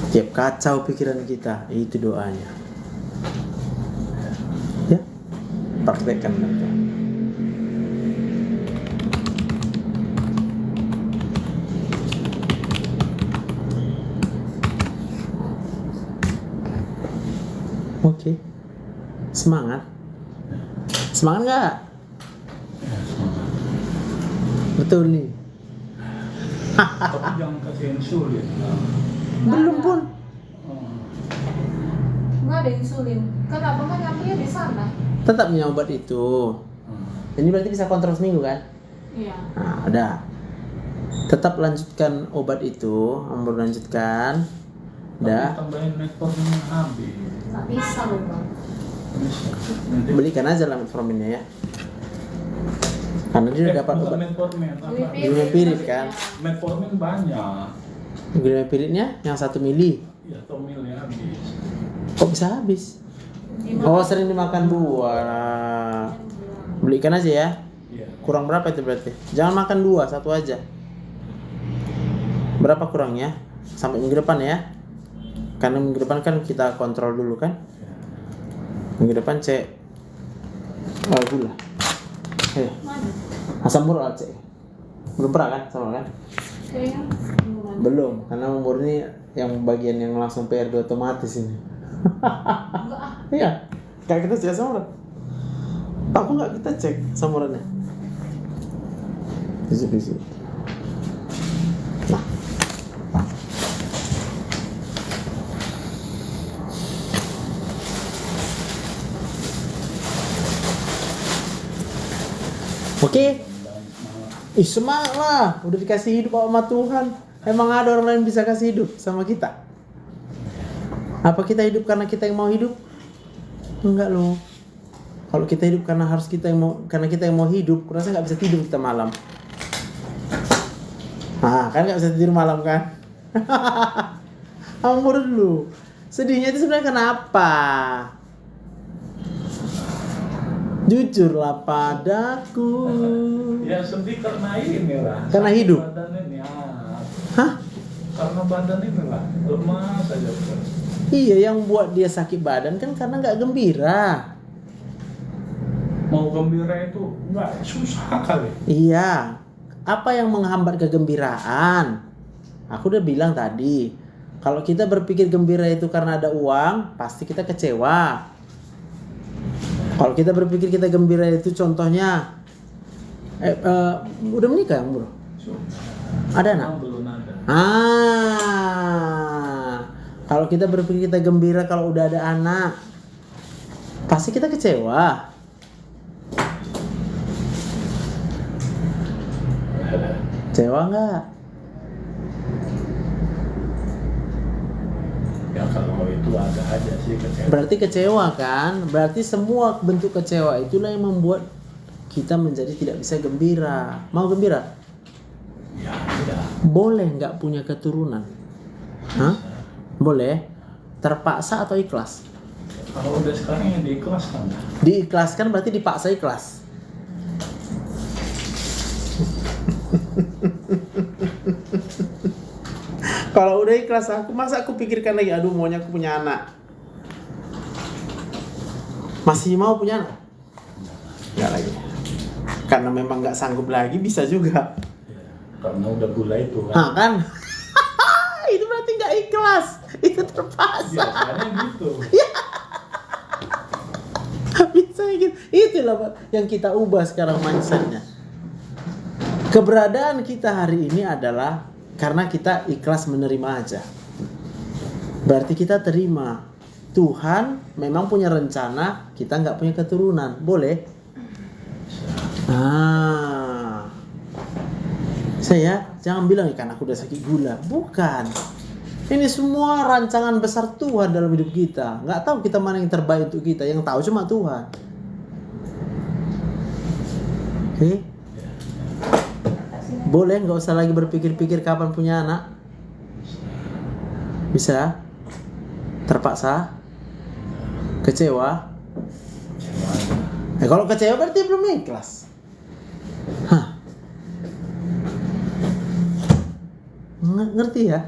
Tiap kacau pikiran kita itu doanya. Ya, praktekkan mereka. Oke. Semangat. Semangat nggak? Ya, semangat. Betul nih. Tapi jangan kasih insulin. Belum pun. Oh. Nggak ada insulin. Kan abang kan ngambilnya di sana. Tetap punya obat itu. Ini berarti bisa kontrol seminggu kan? Iya. Nah, udah. Tetap lanjutkan obat itu. Ambil lanjutkan. Tapi Udah. tambahin metformin habis. Nggak bisa loh bang. Bisa. Nanti Belikan aja lah metforminnya ya. Karena dia udah dapat bukan obat. metformin, apa? Glimepiride kan? Metformin banyak. Glimepiride-nya yang 1 mili. Ya, tomilnya habis. Kok bisa habis? Oh, sering dimakan buah. Belikan aja ya. Iya. Kurang berapa itu berarti? Jangan makan 2, 1 aja. Berapa kurangnya? Sampai minggu depan ya. Karena minggu depan kan kita kontrol dulu kan. Minggu depan cek gula. Mana? Asam urat cek. Belum pernah kan sama kan? Kayaknya bukan. Belum, karena murni yang bagian yang langsung PRD otomatis ini. Enggak ah. Iya, kayak kita cek asam urat. Aku nggak kita cek asam uratnya. Bisi. Nah. Oke. Ih, semangat lah, udah dikasih hidup sama Tuhan. Emang ada orang lain bisa kasih hidup sama kita? Apa kita hidup karena kita yang mau hidup? Enggak loh. Kalau kita hidup karena kita yang mau hidup, kurasa nggak bisa tidur kita malam. Nah, kan nggak bisa tidur malam kan? Ampun dulu. Sedihnya itu sebenarnya kenapa? Jujurlah padaku. Ya sedih karena ini lah. Karena hidup. Badan ini. Hah? Karena badan ini lah. Lemas saja terus. Iya, yang buat dia sakit badan kan karena nggak gembira. Mau gembira itu nggak susah kali. Iya. Apa yang menghambat kegembiraan? Aku udah bilang tadi, kalau kita berpikir gembira itu karena ada uang, pasti kita kecewa. Kalau kita berpikir kita gembira itu contohnya, udah menikah yang bro? Ada anak? Belum ada. Kalau kita berpikir kita gembira kalau udah ada anak, pasti kita kecewa. Kecewa nggak? Ya kalau itu ada aja sih kecewa. Berarti kecewa kan? Berarti semua bentuk kecewa itulah yang membuat kita menjadi tidak bisa gembira. Mau gembira? Ya tidak. Boleh nggak punya keturunan? Hah? Boleh? Terpaksa atau ikhlas? Kalau udah sekarang ya diikhlaskan. Diikhlaskan berarti dipaksa ikhlas. Kalau udah ikhlas aku, masa aku pikirkan lagi, aduh maunya aku punya anak. Masih mau punya anak? Enggak lagi. Karena memang nggak sanggup lagi, bisa juga. Ya, karena udah mulai itu kan. Nah kan? Itu berarti nggak ikhlas. Itu terpaksa. Biasanya gitu. Bisa gitu. Itulah Pak, yang kita ubah sekarang mindsetnya. Keberadaan kita hari ini adalah karena kita ikhlas menerima aja. Berarti kita terima. Tuhan memang punya rencana, kita nggak punya keturunan. Boleh? Saya jangan bilang ikan aku udah sakit gula. Bukan. Ini semua rancangan besar Tuhan dalam hidup kita. Nggak tahu kita mana yang terbaik untuk kita. Yang tahu cuma Tuhan. Oke? Boleh nggak usah lagi berpikir-pikir kapan punya anak? Bisa? Terpaksa? Kecewa? Kalau kecewa berarti belum ikhlas. Ngerti ya?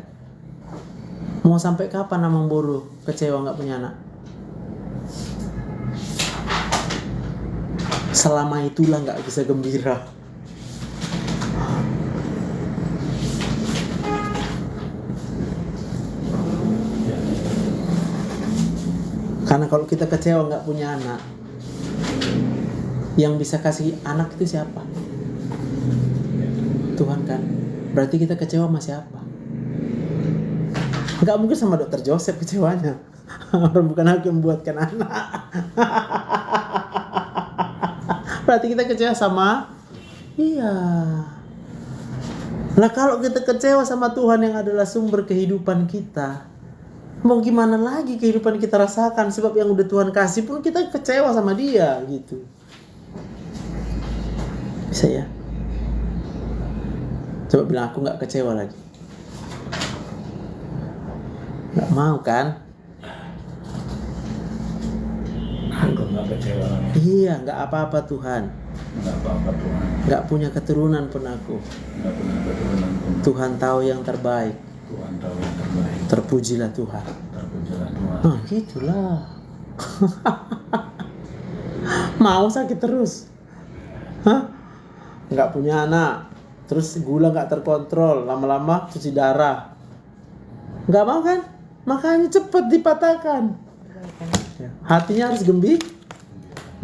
Mau sampai kapan Amang Boru kecewa nggak punya anak? Selama itulah nggak bisa gembira. Karena kalau kita kecewa nggak punya anak, yang bisa kasih anak itu siapa? Tuhan kan. Berarti kita kecewa sama siapa? Nggak mungkin sama dokter Joseph kecewanya. Orang bukan aku yang membuatkan anak. Berarti kita kecewa sama, iya. Nah kalau kita kecewa sama Tuhan yang adalah sumber kehidupan kita, mau gimana lagi kehidupan kita rasakan? Sebab yang udah Tuhan kasih pun kita kecewa sama dia gitu. Bisa ya? Coba bilang aku gak kecewa lagi. Gak mau kan? Aku nggak kecewa lagi. Iya, gak apa-apa Tuhan. Nggak apa-apa Tuhan. Gak punya keturunan pun aku. Nggak punya keturunan pun. Tuhan tahu yang terbaik. Tuhan tahu yang terbaik. Terpujilah Tuhan. Terpujilah Tuhan. Nah gitulah. Mau sakit terus? Hah? Gak punya anak. Terus gula gak terkontrol, lama-lama cuci darah. Gak mau kan? Makanya cepet dipatahkan. Hatinya harus gembira.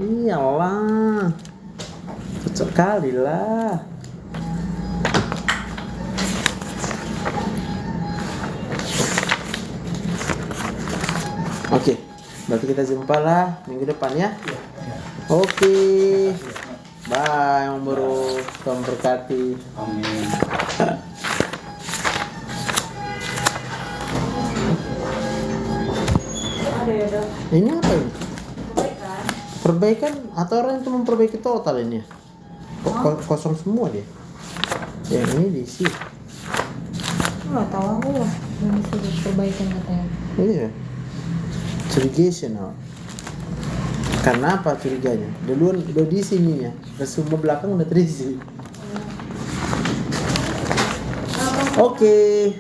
Iyalah. Cocok kali lah. Oke, berarti kita jumpa lah minggu depan ya. Oke. Bye, Om Bro. Tuhan berkati. Amin. Ada ya dok. Ini apa ini? Perbaikan. Perbaikan atau orang itu memperbaiki total ini ya? Kosong semua dia. Yang ini diisi. Nggak tahu aku loh. Yang disuruh perbaikan katanya. Iya. Irrigation. Karena apa curiganya? Duluan udah di sininya, semua belakang udah terisi. Oke.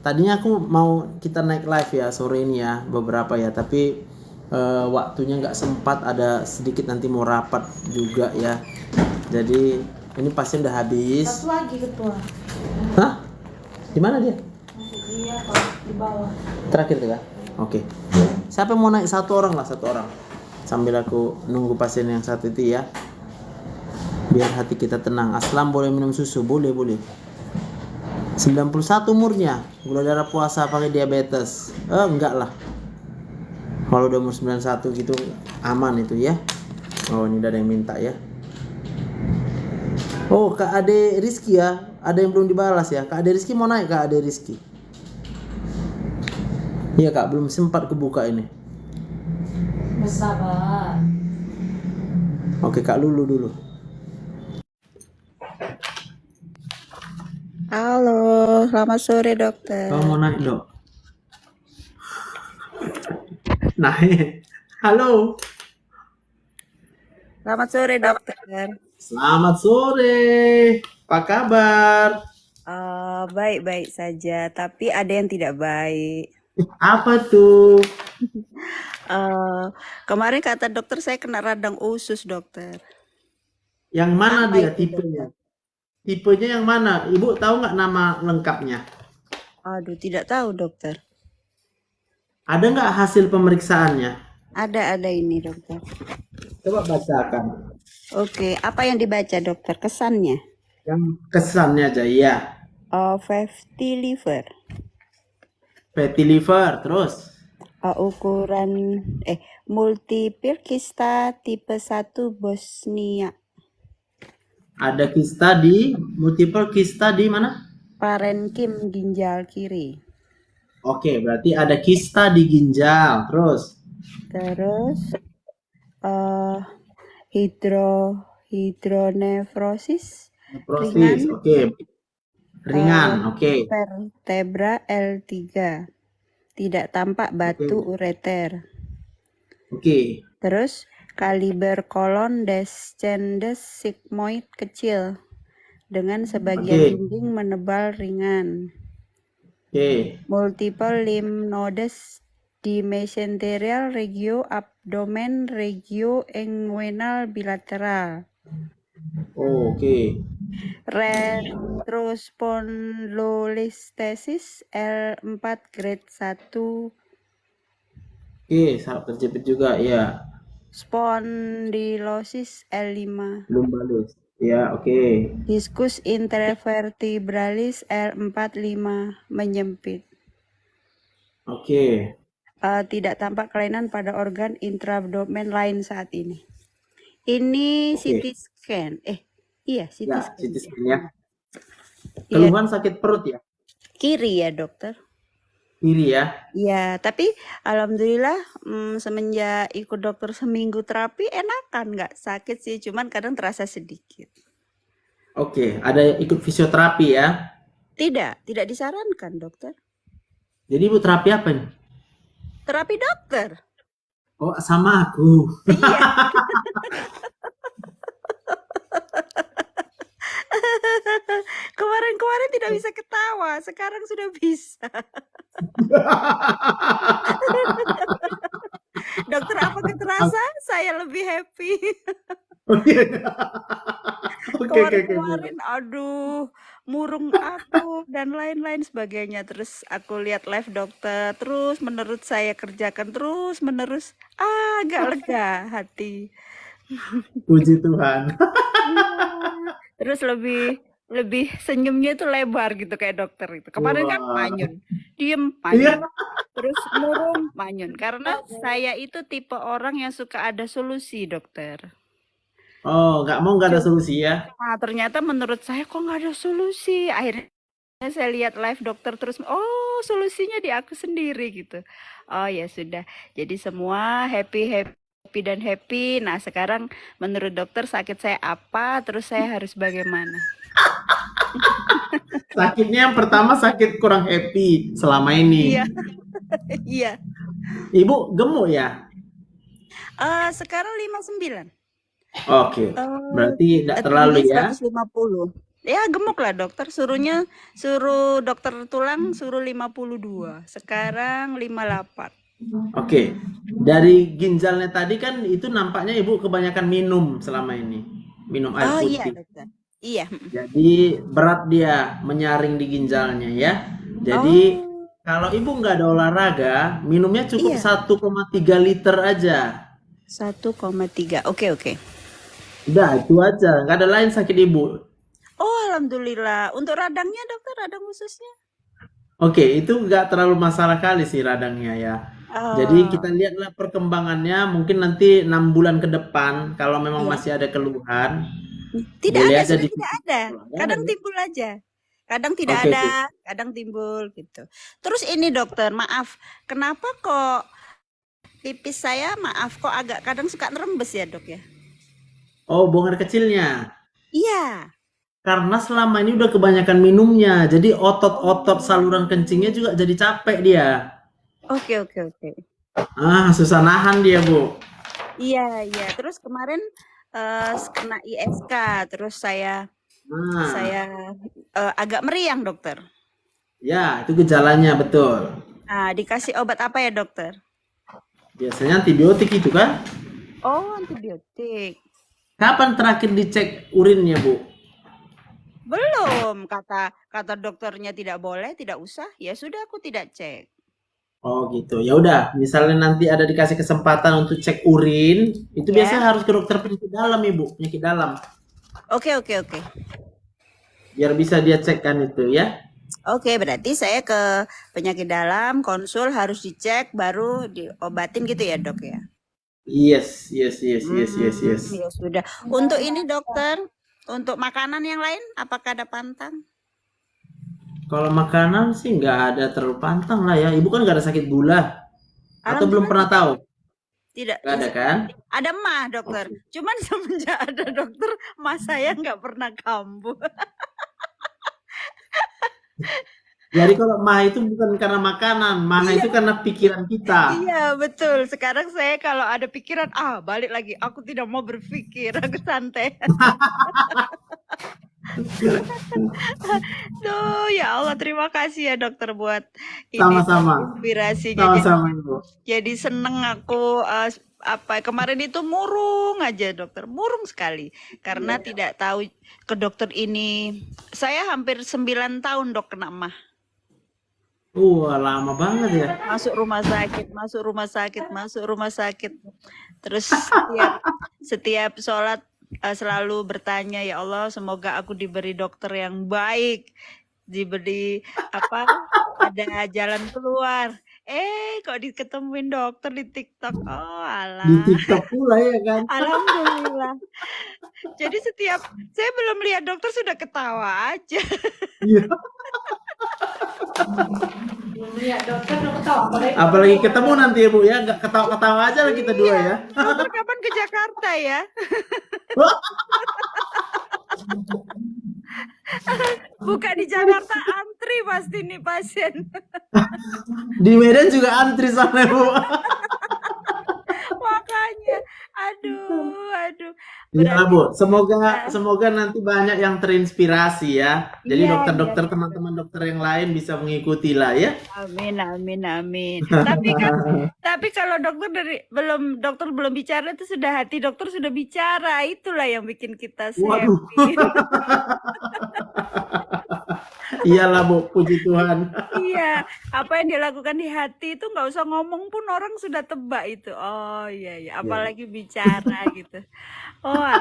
Tadinya aku mau kita naik live ya sore ini ya, beberapa ya, tapi waktunya nggak sempat, ada sedikit nanti mau rapat juga ya. Jadi ini pasti udah habis. Satu lagi ketua. Hah? Di mana dia? Iya Pak, di bawah. Terakhir tuh ya? Oke. Siapa yang mau naik? Satu orang lah, satu orang. Sambil aku nunggu pasien yang satu itu ya. Biar hati kita tenang. Aslam boleh minum susu? Boleh, boleh. 91 umurnya. Gula darah puasa, pakai diabetes. Enggak lah. Kalau udah umur 91 gitu aman itu ya. Oh, ini udah ada yang minta ya. Oh, Kak Ade Rizky ya. Ada yang belum dibalas ya. Kak Ade Rizky mau naik, Kak Ade Rizky. Iya Kak, belum sempat kebuka ini. Bersabar. Oke Kak Lulu dulu. Halo, selamat sore dokter. Kamu mau naik, Dok? Naik. Halo. Selamat sore dokter. Selamat sore. Apa kabar? Baik-baik saja, tapi ada yang tidak baik. Apa tuh? Kemarin kata dokter saya kena radang usus dokter. Yang mana Apa dia itu, tipenya? Tipenya yang mana? Ibu tahu nggak nama lengkapnya? Aduh, tidak tahu dokter. Ada nggak hasil pemeriksaannya? Ada ini dokter. Coba bacakan. Oke, apa yang dibaca dokter? Kesannya? Yang kesannya aja, ya. Fatty liver. Fatty liver, terus. Ukuran multiple kista tipe 1 Bosnia. Ada kista di, multiple kista di mana? Parenkim ginjal kiri. Oke, berarti ada kista di ginjal, terus. Terus hidronefrosis Proses, ringan. oke. Ringan, oke. Vertebra L3. Tidak tampak batu ureter. Oke. Terus kaliber kolon descendens sigmoid kecil dengan sebagian dinding menebal ringan. Oke. Multiple lymph nodes di mesenterial regio abdomen regio inguinal bilateral. Oke. Retrospondylolisthesis L4 grade 1. Oke, saraf terjepit juga, ya. Spondylosis L5. Lumbalis. Ya, oke. Discus intervertebralis L45 menyempit. Oke. Tidak tampak kelainan pada organ intraabdomen lain saat ini. Ini CT scan. Iya, CT Ya, scan. CT scan ya. Keluhan sakit perut ya? Kiri ya, dokter. Kiri ya? Ya, tapi alhamdulillah semenjak ikut dokter seminggu terapi enakan, nggak sakit sih, cuman kadang terasa sedikit. Oke, ada ikut fisioterapi ya? Tidak disarankan dokter. Jadi ibu terapi apa nih? Terapi dokter. Oh, sama aku. Iya. Kemarin tidak bisa ketawa, sekarang sudah bisa. Dokter, apakah terasa saya lebih happy? Kemarin aduh, murung aku dan lain-lain sebagainya. Terus aku lihat live dokter, terus menurut saya kerjakan terus menerus, agak lega hati. Puji Tuhan. Terus lebih senyumnya itu lebar gitu kayak dokter itu. Kemarin kan manyun, diem manyun, terus murung manyun. Karena saya itu tipe orang yang suka ada solusi dokter. Oh, nggak ada solusi ya? Nah, ternyata menurut saya kok nggak ada solusi. Akhirnya saya lihat live dokter terus, oh solusinya di aku sendiri gitu. Oh ya sudah, jadi semua happy dan happy. Nah sekarang menurut dokter sakit saya apa, terus saya harus bagaimana? Sakitnya yang pertama sakit kurang happy selama ini. Iya. Iya. Ibu gemuk ya? Sekarang 59. Oke, berarti nggak terlalu ya? 150. Ya gemuk lah dokter, suruh dokter tulang suruh 52. Sekarang 58. Oke, dari ginjalnya tadi kan itu nampaknya ibu kebanyakan minum selama ini. Minum air putih. Iya dokter. Iya. Jadi berat dia menyaring di ginjalnya ya. Jadi kalau ibu nggak ada olahraga, minumnya cukup 1,3 liter aja. 1,3. Oke. Udah itu aja, nggak ada lain sakit ibu. Oh alhamdulillah. Untuk radangnya dokter, radang khususnya? Oke, itu nggak terlalu masalah kali sih radangnya ya. Jadi kita lihatlah perkembangannya mungkin nanti 6 bulan ke depan kalau memang masih ada keluhan. Tidak boleh ada, aja tidak ada. Kadang timbul aja. Kadang tidak ada, kadang timbul gitu. Terus ini dokter, maaf, kenapa kok pipis saya kok agak kadang suka nerembes ya dok ya? Oh, buang air kecilnya. Iya. Karena selama ini udah kebanyakan minumnya, jadi otot-otot saluran kencingnya juga jadi capek dia. Oke. Susah nahan dia, Bu. Iya. Terus kemarin kena ISK, terus saya Nah, agak meriang, dokter. ya itu gejalanya betul. Nah, dikasih obat apa ya, dokter? Biasanya antibiotik itu kan. Oh, antibiotik. Kapan terakhir dicek urinnya, Bu? Belum, kata dokternya tidak boleh, tidak usah. Ya sudah, aku tidak cek. Oh gitu. Ya udah, misalnya nanti ada dikasih kesempatan untuk cek urin, itu Ya. biasanya harus ke dokter penyakit dalam, Ibu, penyakit dalam. Oke. Biar bisa dia cek kan itu ya. Oke, berarti saya ke penyakit dalam, konsul harus dicek, baru diobatin gitu ya, dok ya? Yes. Ya sudah. Untuk ini dokter, untuk makanan yang lain, apakah ada pantang? Kalau makanan sih nggak ada terlalu pantang lah ya. Ibu kan nggak ada sakit gula. Atau belum pernah tahu? Tidak. Nggak ada kan? Ada mah, dokter. Cuman semenjak ada dokter, mah saya nggak pernah kambuh. Jadi kalau mah itu bukan karena makanan, mah itu karena pikiran kita. Iya, betul. Sekarang saya kalau ada pikiran, balik lagi. Aku tidak mau berpikir, aku santai. Duh, ya Allah, terima kasih ya dokter buat ini Sama-sama. inspirasinya. Sama-sama, Ibu. Jadi seneng aku kemarin itu murung aja dokter, murung sekali karena tidak tahu ke dokter ini. Saya hampir 9 tahun dok kena mah. Lama banget ya. Masuk rumah sakit. Terus setiap sholat selalu bertanya, ya Allah, semoga aku diberi dokter yang baik, diberi ada jalan keluar. Kok diketemuin dokter di TikTok. Oh alah. Di TikTok pula ya kan. Alhamdulillah. Jadi saya belum lihat dokter sudah ketawa aja. Iya. Belum lihat dokter udah ketawa. Apalagi ketemu nanti ya Bu ya, nggak ketawa-ketawa aja lah kita dua ya. Dokter kapan ke Jakarta ya? Buka di Jakarta antri pasti nih pasien. Di Medan juga antri soalnya Bu. Makanya, aduh. Ya Bu, semoga nanti banyak yang terinspirasi ya. Jadi Iya, dokter-dokter teman-teman dokter yang lain bisa mengikuti lah ya. Amin. Tapi kalau dokter belum bicara itu sudah hati dokter sudah bicara. Itulah yang bikin kita Waduh. happy. Iyalah Bu, puji Tuhan. Iya, apa yang dia lakukan di hati itu nggak usah ngomong pun orang sudah tebak itu. Oh iya, apalagi bicara gitu.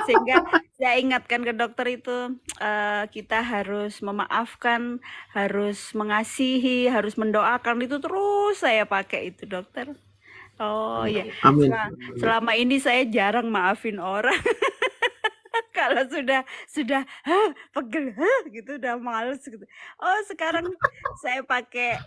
Sehingga saya ingatkan ke dokter itu kita harus memaafkan, harus mengasihi, harus mendoakan, itu terus saya pakai itu dokter. Oh iya. Amin. Selama ini saya jarang maafin orang. Kalau sudah pegel gitu, udah males gitu. Sekarang saya pakai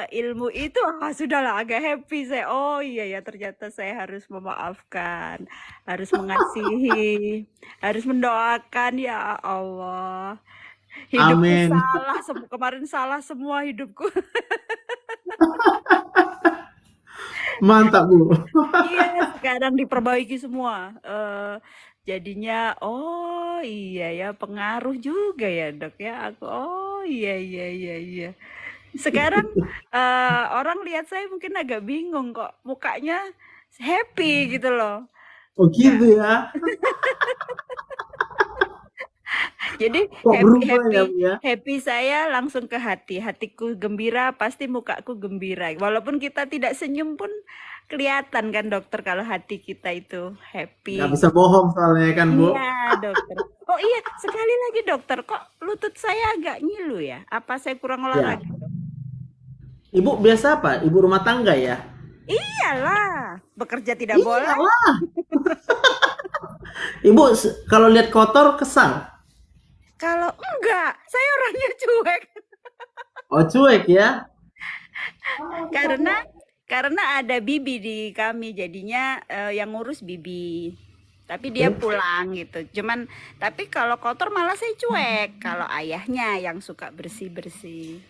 ilmu itu, sudahlah agak happy saya. Oh iya ya, ternyata saya harus memaafkan, harus mengasihi, harus mendoakan. Ya Allah, hidupku Amin. salah, kemarin salah semua hidupku. Mantap Bu. Iya, sekarang diperbaiki semua. Jadinya, oh iya ya, pengaruh juga ya dok ya. Aku, oh iya. Sekarang orang lihat saya mungkin agak bingung kok, mukanya happy gitu loh. Oh gitu ya. Jadi Kok berubah ya Bu ya? happy saya langsung ke hati. Hatiku gembira, pasti mukaku gembira. Walaupun kita tidak senyum pun kelihatan kan dokter kalau hati kita itu happy. Nggak bisa bohong soalnya kan Bu. Iya dokter. Oh iya, sekali lagi dokter, kok lutut saya agak ngilu ya? Apa saya kurang olahraga? Dok? Ibu biasa apa? Ibu rumah tangga ya? Iyalah, bekerja tidak boleh. Iyalah. Ibu kalau lihat kotor kesal? Kalau enggak, saya orangnya cuek. Oh cuek ya? Karena ada bibi di kami, jadinya yang ngurus bibi. Tapi dia pulang gitu. Cuman tapi kalau kotor malah saya cuek. Kalau ayahnya yang suka bersih-bersih.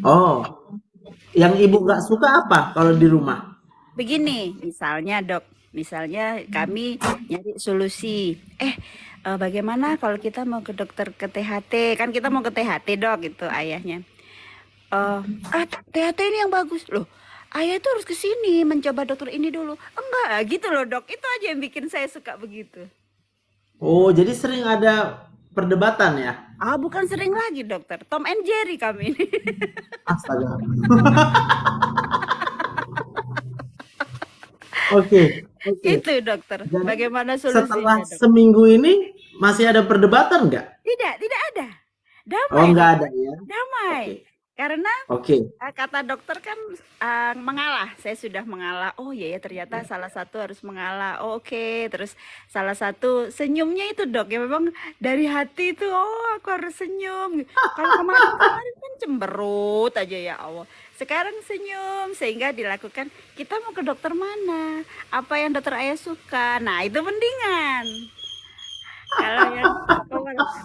Oh, yang ibu nggak suka apa kalau di rumah? Begini, misalnya dok, misalnya kami nyari solusi. Bagaimana kalau kita mau ke dokter ke THT? Kan kita mau ke THT dok, gitu ayahnya. THT ini yang bagus loh. Ayah itu harus ke sini mencoba dokter ini dulu. Enggak, gitu loh dok. Itu aja yang bikin saya suka begitu. Oh, jadi sering ada perdebatan ya? Bukan sering lagi dokter. Tom and Jerry kami ini. Astaga. Oke. Itu dokter. Jadi, Bagaimana solusinya setelah dok? seminggu ini masih ada perdebatan nggak? Tidak ada. Oh, Damai. nggak Dok. ada ya? Damai. Karena Oke. kata dokter kan mengalah. Saya sudah mengalah. Oh iya ya ternyata salah satu harus mengalah. Oh, oke. Terus salah satu senyumnya itu dok ya memang dari hati itu. Oh aku harus senyum. Kalau kemarin kan cemberut aja ya Allah. Sekarang senyum sehingga dilakukan. Kita mau ke dokter mana? Apa yang dokter Ayah suka? Nah itu mendingan. Kalau yang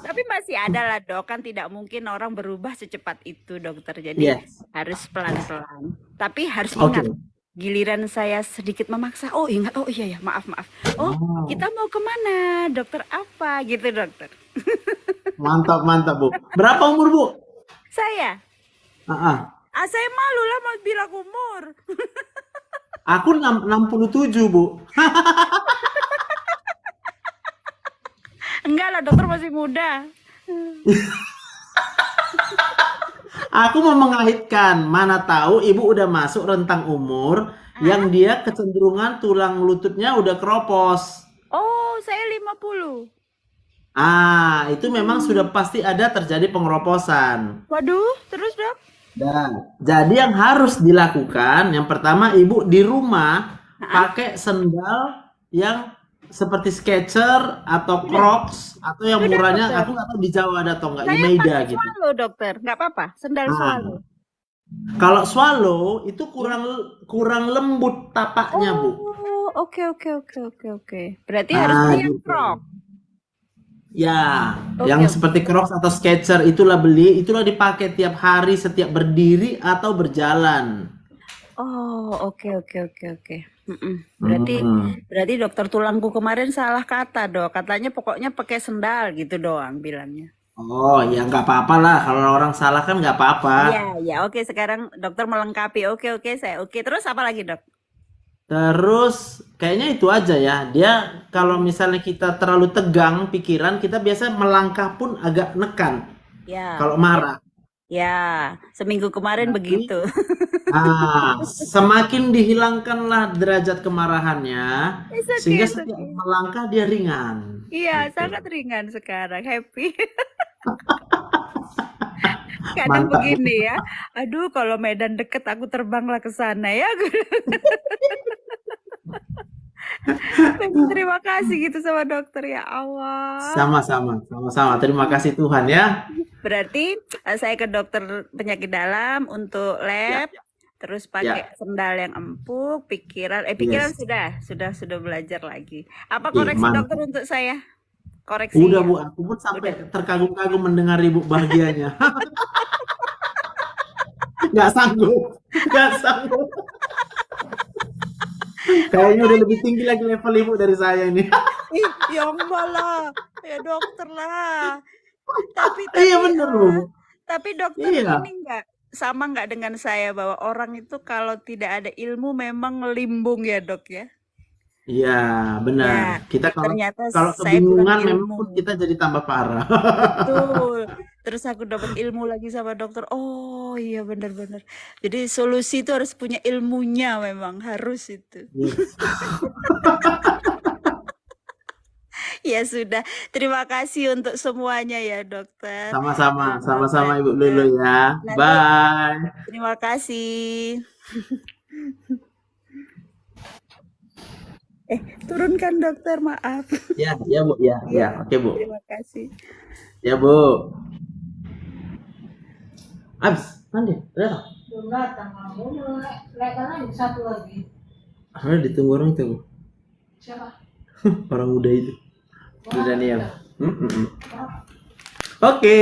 tapi masih ada lah dok, kan tidak mungkin orang berubah secepat itu dokter. Jadi Yes. harus pelan-pelan. Tapi harus Oke. ingat, giliran saya sedikit memaksa, oh ingat, oh iya ya maaf. Oh kita mau kemana? Dokter apa? Gitu dokter. Mantap Bu. Berapa umur Bu? Saya, saya malu lah mau bilang umur. Aku 67 Bu. Enggak lah dokter masih muda. Aku mau mengahitkan, mana tahu ibu udah masuk rentang umur yang dia kecenderungan tulang lututnya udah keropos. Oh saya 50. Itu memang sudah pasti ada terjadi pengeroposan. Waduh, terus dok? Dan jadi yang harus dilakukan, yang pertama ibu di rumah pakai sendal yang seperti Skechers atau Crocs atau yang Sudah, murahnya, dokter. aku nggak tahu di Jawa ada atau nggak, di Saya Meida pakai gitu. swallow dokter, nggak apa-apa. Sendal swallow. Kalau swallow itu kurang lembut tapaknya Bu. Oh, oke. Berarti Ah, harus beli yang gitu. Crocs. Ya, Oke, yang oke. seperti Crocs atau Skechers itulah itulah dipakai tiap hari setiap berdiri atau berjalan. Oh, oke. Berarti dokter tulangku kemarin salah kata dok. Katanya pokoknya pakai sendal gitu doang bilangnya. Oh, ya nggak apa-apa lah. Kalau orang salah kan nggak apa-apa. Iya, oke. Sekarang dokter melengkapi. Oke, saya oke. Terus apa lagi dok? Terus kayaknya itu aja ya. Dia kalau misalnya kita terlalu tegang pikiran, kita biasa melangkah pun agak nekan Ya, kalau marah. ya. Seminggu kemarin Tapi- begitu. Semakin dihilangkanlah derajat kemarahannya, It's okay, sehingga it's setiap okay. melangkah dia ringan. Iya, Gitu. sangat ringan sekarang. Happy. Kadang Mantap. begini ya. Aduh, kalau Medan deket aku terbanglah ke sana ya. Terima kasih gitu sama dokter ya Allah. Sama-sama. Terima kasih Tuhan ya. Berarti saya ke dokter penyakit dalam untuk lab, terus pakai sendal yang empuk, pikiran Yes. sudah belajar lagi. Apa Ih, koreksi mantap. dokter untuk saya? Koreksi. Udah ya? Bu, aku pun sampai terkagum-kagum mendengar ibu bahagianya. Nggak sanggup. Kayaknya udah lebih tinggi lagi level ibu dari saya ini. Ih, ya enggak lah. Ya dokter lah. Tapi Iya bener Bu. Tapi dokter Iya. ini sama nggak dengan saya bahwa orang itu kalau tidak ada ilmu memang limbung ya dok ya? Iya benar. Ya, Kita kalau ternyata kalau saya kebingungan kurang memang ilmu. pun kita jadi tambah parah. Betul. Terus aku dapat ilmu lagi sama dokter. Oh iya benar-benar. Jadi solusi itu harus punya ilmunya, memang harus itu. Yes. Ya sudah. Terima kasih untuk semuanya ya dokter. Sama-sama Ibu Lulu ya. Nanti- Bye. Terima kasih. Turunkan dokter, maaf. Ya Bu, ya. Oke Bu. Terima kasih. Ya Bu. Abis, mandi, udah. Belum datang, kamu naikkan lagi satu lagi. Harus ditunggu orang itu Bu. Siapa? Orang muda itu. Itu Daniel. Oke.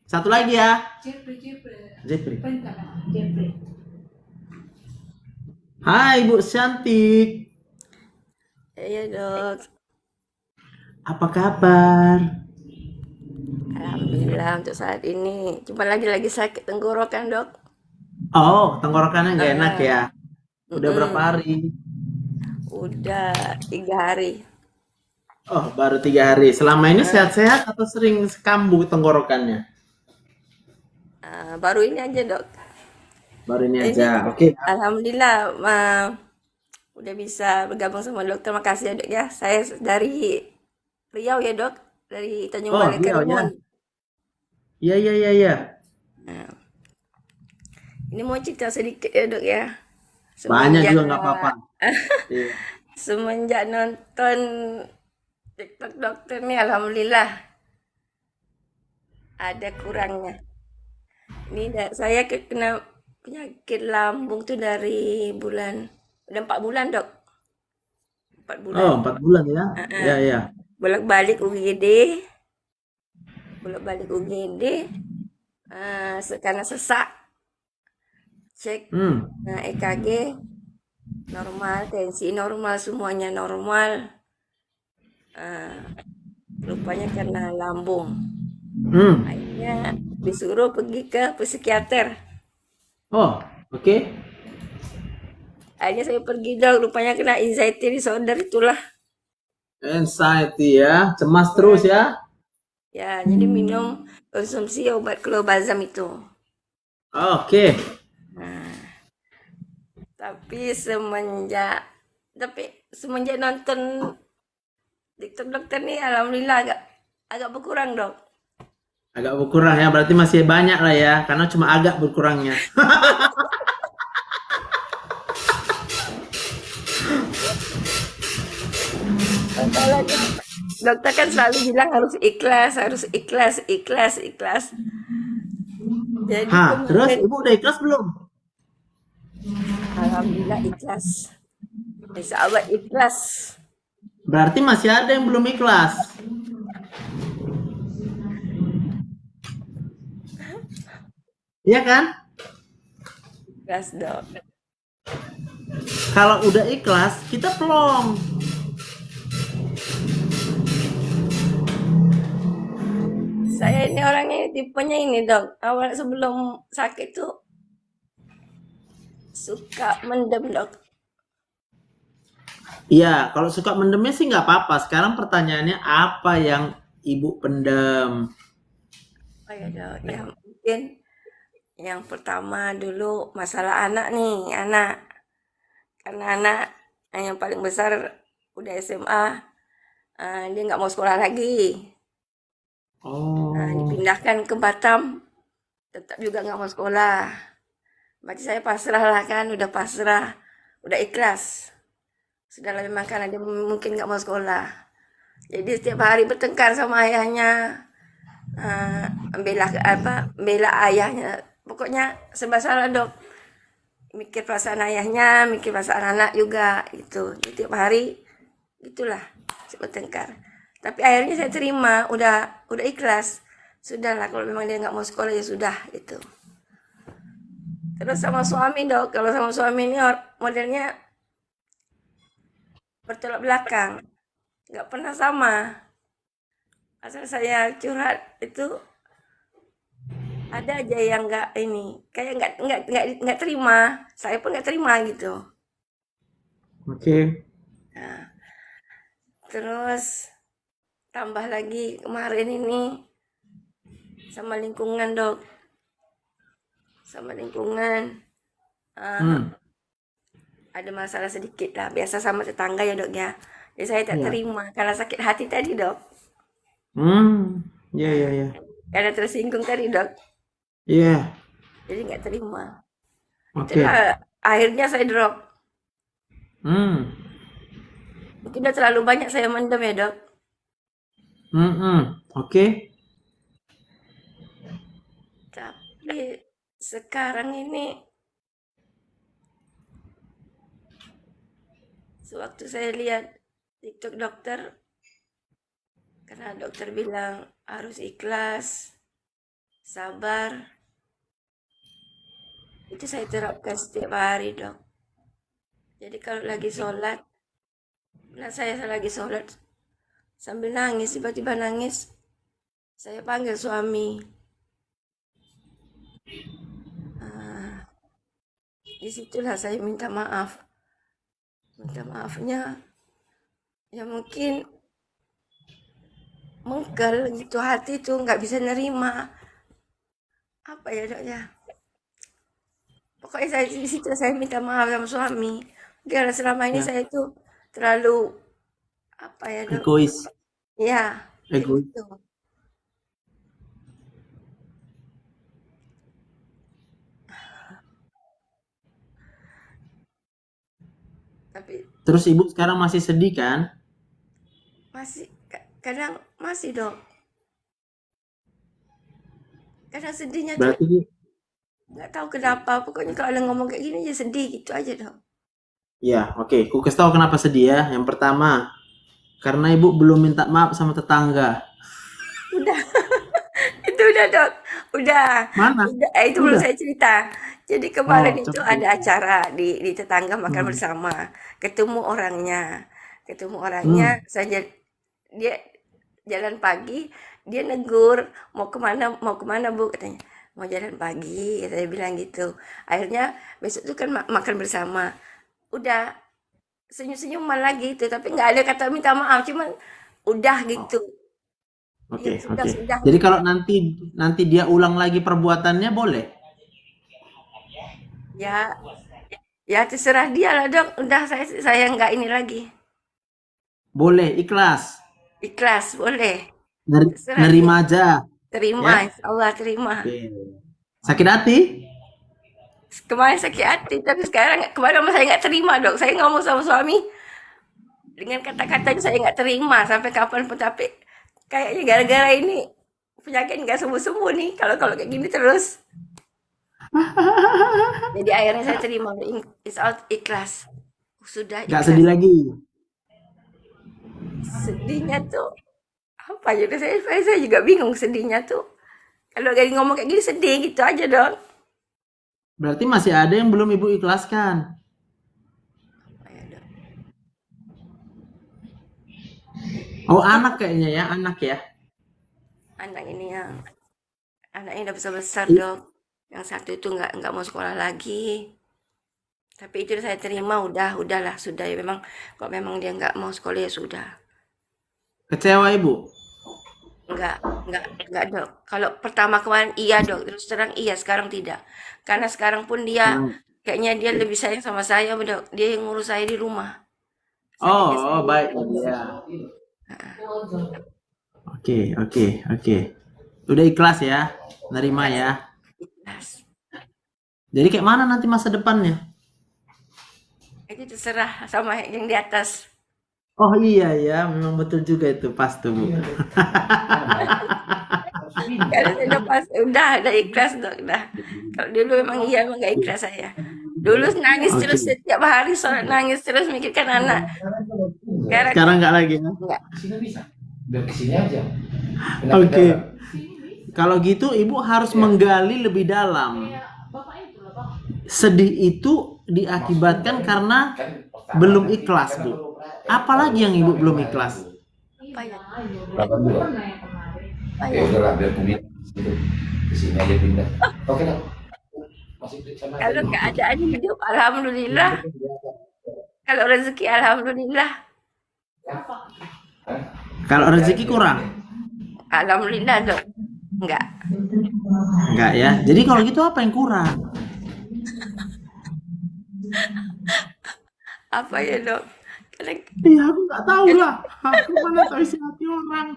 Satu lagi ya. Jeffrey. Hai Bu cantik. Iya dok, Apa kabar? alhamdulillah untuk saat ini. Cuma lagi sakit tenggorokan dok. Oh, tenggorokannya nggak enak ya. Udah berapa hari? Udah 3 hari. Oh, baru 3 hari. Selama ini sehat-sehat atau sering kambuh tenggorokannya? Baru ini aja dok. Baru ini Ini aja. Oke. alhamdulillah udah bisa bergabung sama dokter. Makasih ya dok ya. Saya dari Riau ya dok, dari Tanjung Oh, Balai iya, Karimun. Iya, iya, iya, iya. Nah, ini mau cerita sedikit ya dok ya. Banyak Semenjak juga nggak apa-apa. Iya. semenjak nonton TikTok dokter nih, alhamdulillah ada kurangnya. Ini saya kena penyakit lambung tuh dari udah 4 bulan dok. 4 bulan. Oh, 4 bulan ya? Iya, iya. Bolak-balik UGD. Karena sesak. Cek EKG normal, tensi normal, semuanya normal. Rupanya karena lambung. Akhirnya disuruh pergi ke psikiater. Oh, oke. Akhirnya saya pergi dok, rupanya kena anxiety disorder itulah. Anxiety ya, cemas terus ya. Ya, jadi minum konsumsi obat clobazam itu. Oke. Tapi semenjak nonton TikTok dokter nih, alhamdulillah agak berkurang dok. Agak berkurang ya, berarti masih banyak lah ya, karena cuma agak berkurangnya. Dokter kan selalu bilang harus ikhlas. Jadi Terus Ibu udah ikhlas belum? alhamdulillah ikhlas. Insya Allah ikhlas. Berarti masih ada yang belum ikhlas. Iya kan? Ikhlas dok. Kalau udah ikhlas, kita plong. Saya ini orangnya tipenya ini dok. Awal sebelum sakit tuh suka mendem dok. Iya, kalau suka mendemnya sih nggak apa-apa. Sekarang pertanyaannya apa yang Ibu pendem? Oh ya dok, ya mungkin yang pertama dulu masalah anak nih, karena anak yang paling besar udah SMA, dia nggak mau sekolah lagi. Oh. Dipindahkan ke Batam, tetap juga nggak mau sekolah. Berarti saya pasrah lah kan, udah pasrah, udah ikhlas. Sudahlah memang karena dia mungkin nggak mau sekolah. Jadi setiap hari bertengkar sama ayahnya, bela ayahnya. Pokoknya serba salah dok. Mikir perasaan ayahnya, mikir perasaan anak juga gitu. Jadi tiap hari gitulah bertengkar. Tapi akhirnya saya terima, udah ikhlas. Sudahlah kalau memang dia nggak mau sekolah ya sudah itu. Terus sama suami dok, kalau sama suami ini modelnya bertolak belakang, nggak pernah sama. Asal saya curhat itu ada aja yang kayak nggak terima. Saya pun nggak terima gitu. Oke. Nah, terus tambah lagi kemarin ini sama lingkungan dok, ada masalah sedikit lah, biasa sama tetangga ya dok ya. Jadi saya tak terima karena sakit hati tadi dok. Iya. Karena tersinggung tadi dok. Iya. Jadi nggak terima. Oke. Itulah akhirnya saya drop. Mungkin udah terlalu banyak saya mendem ya dok. Oke. Tapi sekarang ini sewaktu saya lihat TikTok dokter, karena dokter bilang harus ikhlas, sabar. Itu saya terapkan setiap hari, Dok. Jadi kalau lagi sholat, saya lagi sholat sambil nangis, tiba-tiba nangis, saya panggil suami. Disitulah saya minta maaf. Minta maafnya, ya mungkin mengkel gitu, hati tuh nggak bisa nerima. Apa ya, Dok ya? Pokoknya saya di situ saya minta maaf sama suami. Karena selama ini Ya. saya tuh terlalu apa ya, Dok? Egois. Ya, Egois. gitu. Tapi Terus ibu sekarang masih sedih kan? masih kadang masih, Dok. Kadang sedihnya tuh Berarti nggak tahu kenapa. Pokoknya kalau ngomong kayak gini aja sedih gitu aja, Dok. ya oke. Ku kasih tahu kenapa sedih ya. Yang pertama, karena ibu belum minta maaf sama tetangga. Udah, itu udah, Dok. Udah. Mana? Itu belum Udah. saya cerita. Jadi kemarin Oh, itu coba. ada acara di tetangga makan bersama. Ketemu orangnya. Saya dia jalan pagi, dia negur, mau kemana Bu, katanya. Mau jalan pagi, saya bilang gitu. Akhirnya besok itu kan makan bersama. Udah senyum-senyuman lagi itu, tapi nggak ada kata minta maaf, cuman udah gitu. Oke, Ya, sudah, oke. sudah. Jadi kalau nanti dia ulang lagi perbuatannya boleh? Ya terserah dia lah, Dok. Udah saya nggak ini lagi. Boleh, ikhlas. Ikhlas, boleh. Neri- Terserah nerima aja. Terima, Ya. insya Allah terima. Oke. Sakit hati? Kemarin sakit hati, tapi kemarin saya nggak terima, Dok. Saya ngomong sama suami dengan kata-katanya saya nggak terima sampai kapanpun, tapi kayaknya gara-gara ini penyakit nggak sembuh-sembuh nih kalau kayak gini terus. Jadi akhirnya saya terima, it's out, ikhlas. Sudah Gak ikhlas. sedih lagi? Sedihnya tuh apa ya? Saya juga bingung sedihnya tuh. Kalau lagi ngomong kayak gini sedih gitu aja, Dok. Berarti masih ada yang belum ibu ikhlaskan. Apa ya, Dok? Oh, anak kayaknya ya, anak ya. Anaknya udah besar-besar, Dok. Yang satu itu nggak mau sekolah lagi. Tapi itu saya terima, udahlah, sudah ya, memang kalau memang dia nggak mau sekolah ya sudah. Kecewa ibu? Nggak, Dok. Kalau pertama kemarin iya, Dok. Terus terang iya, sekarang tidak. Karena sekarang pun dia kayaknya dia lebih sayang sama saya, Dok. Dia yang ngurus saya di rumah. Oh, baik. Ya. Oke. Udah ikhlas ya, nerima ya. Ikhlas. Jadi kayak mana nanti masa depannya? Itu terserah sama yang di atas. Oh iya ya, memang betul juga itu, pas tuh Bu. Kalau sudah pas, udah ikhlas, Dok, udah. Kalau dulu memang nggak ikhlas saya. Dulu nangis terus setiap hari, sholat nangis terus mikirkan anak. Sekarang nggak lagi ya? Enggak. Sini bisa. Biar kesini aja. Oke. Kalau gitu ibu harus menggali lebih dalam. Bapak itu lah, Pak. Sedih itu diakibatkan karena belum ikhlas, Bu. Apalagi yang ibu belum ikhlas? Apa ya? Berapa dulu? Pernah yang kemarin. Apa Ya ya? udahlah, biar pindah. Kesini aja pindah. Oke lah. Masih sama. Kalau keadaan hidup, alhamdulillah. Kalau rezeki, alhamdulillah. Kalau rezeki kurang? Alhamdulillah, Dok. Enggak. Enggak ya. Jadi kalau gitu apa yang kurang? Apa ya, Dok? Kadang Iya, aku nggak tahu lah. Aku mana tahu isi hati orang.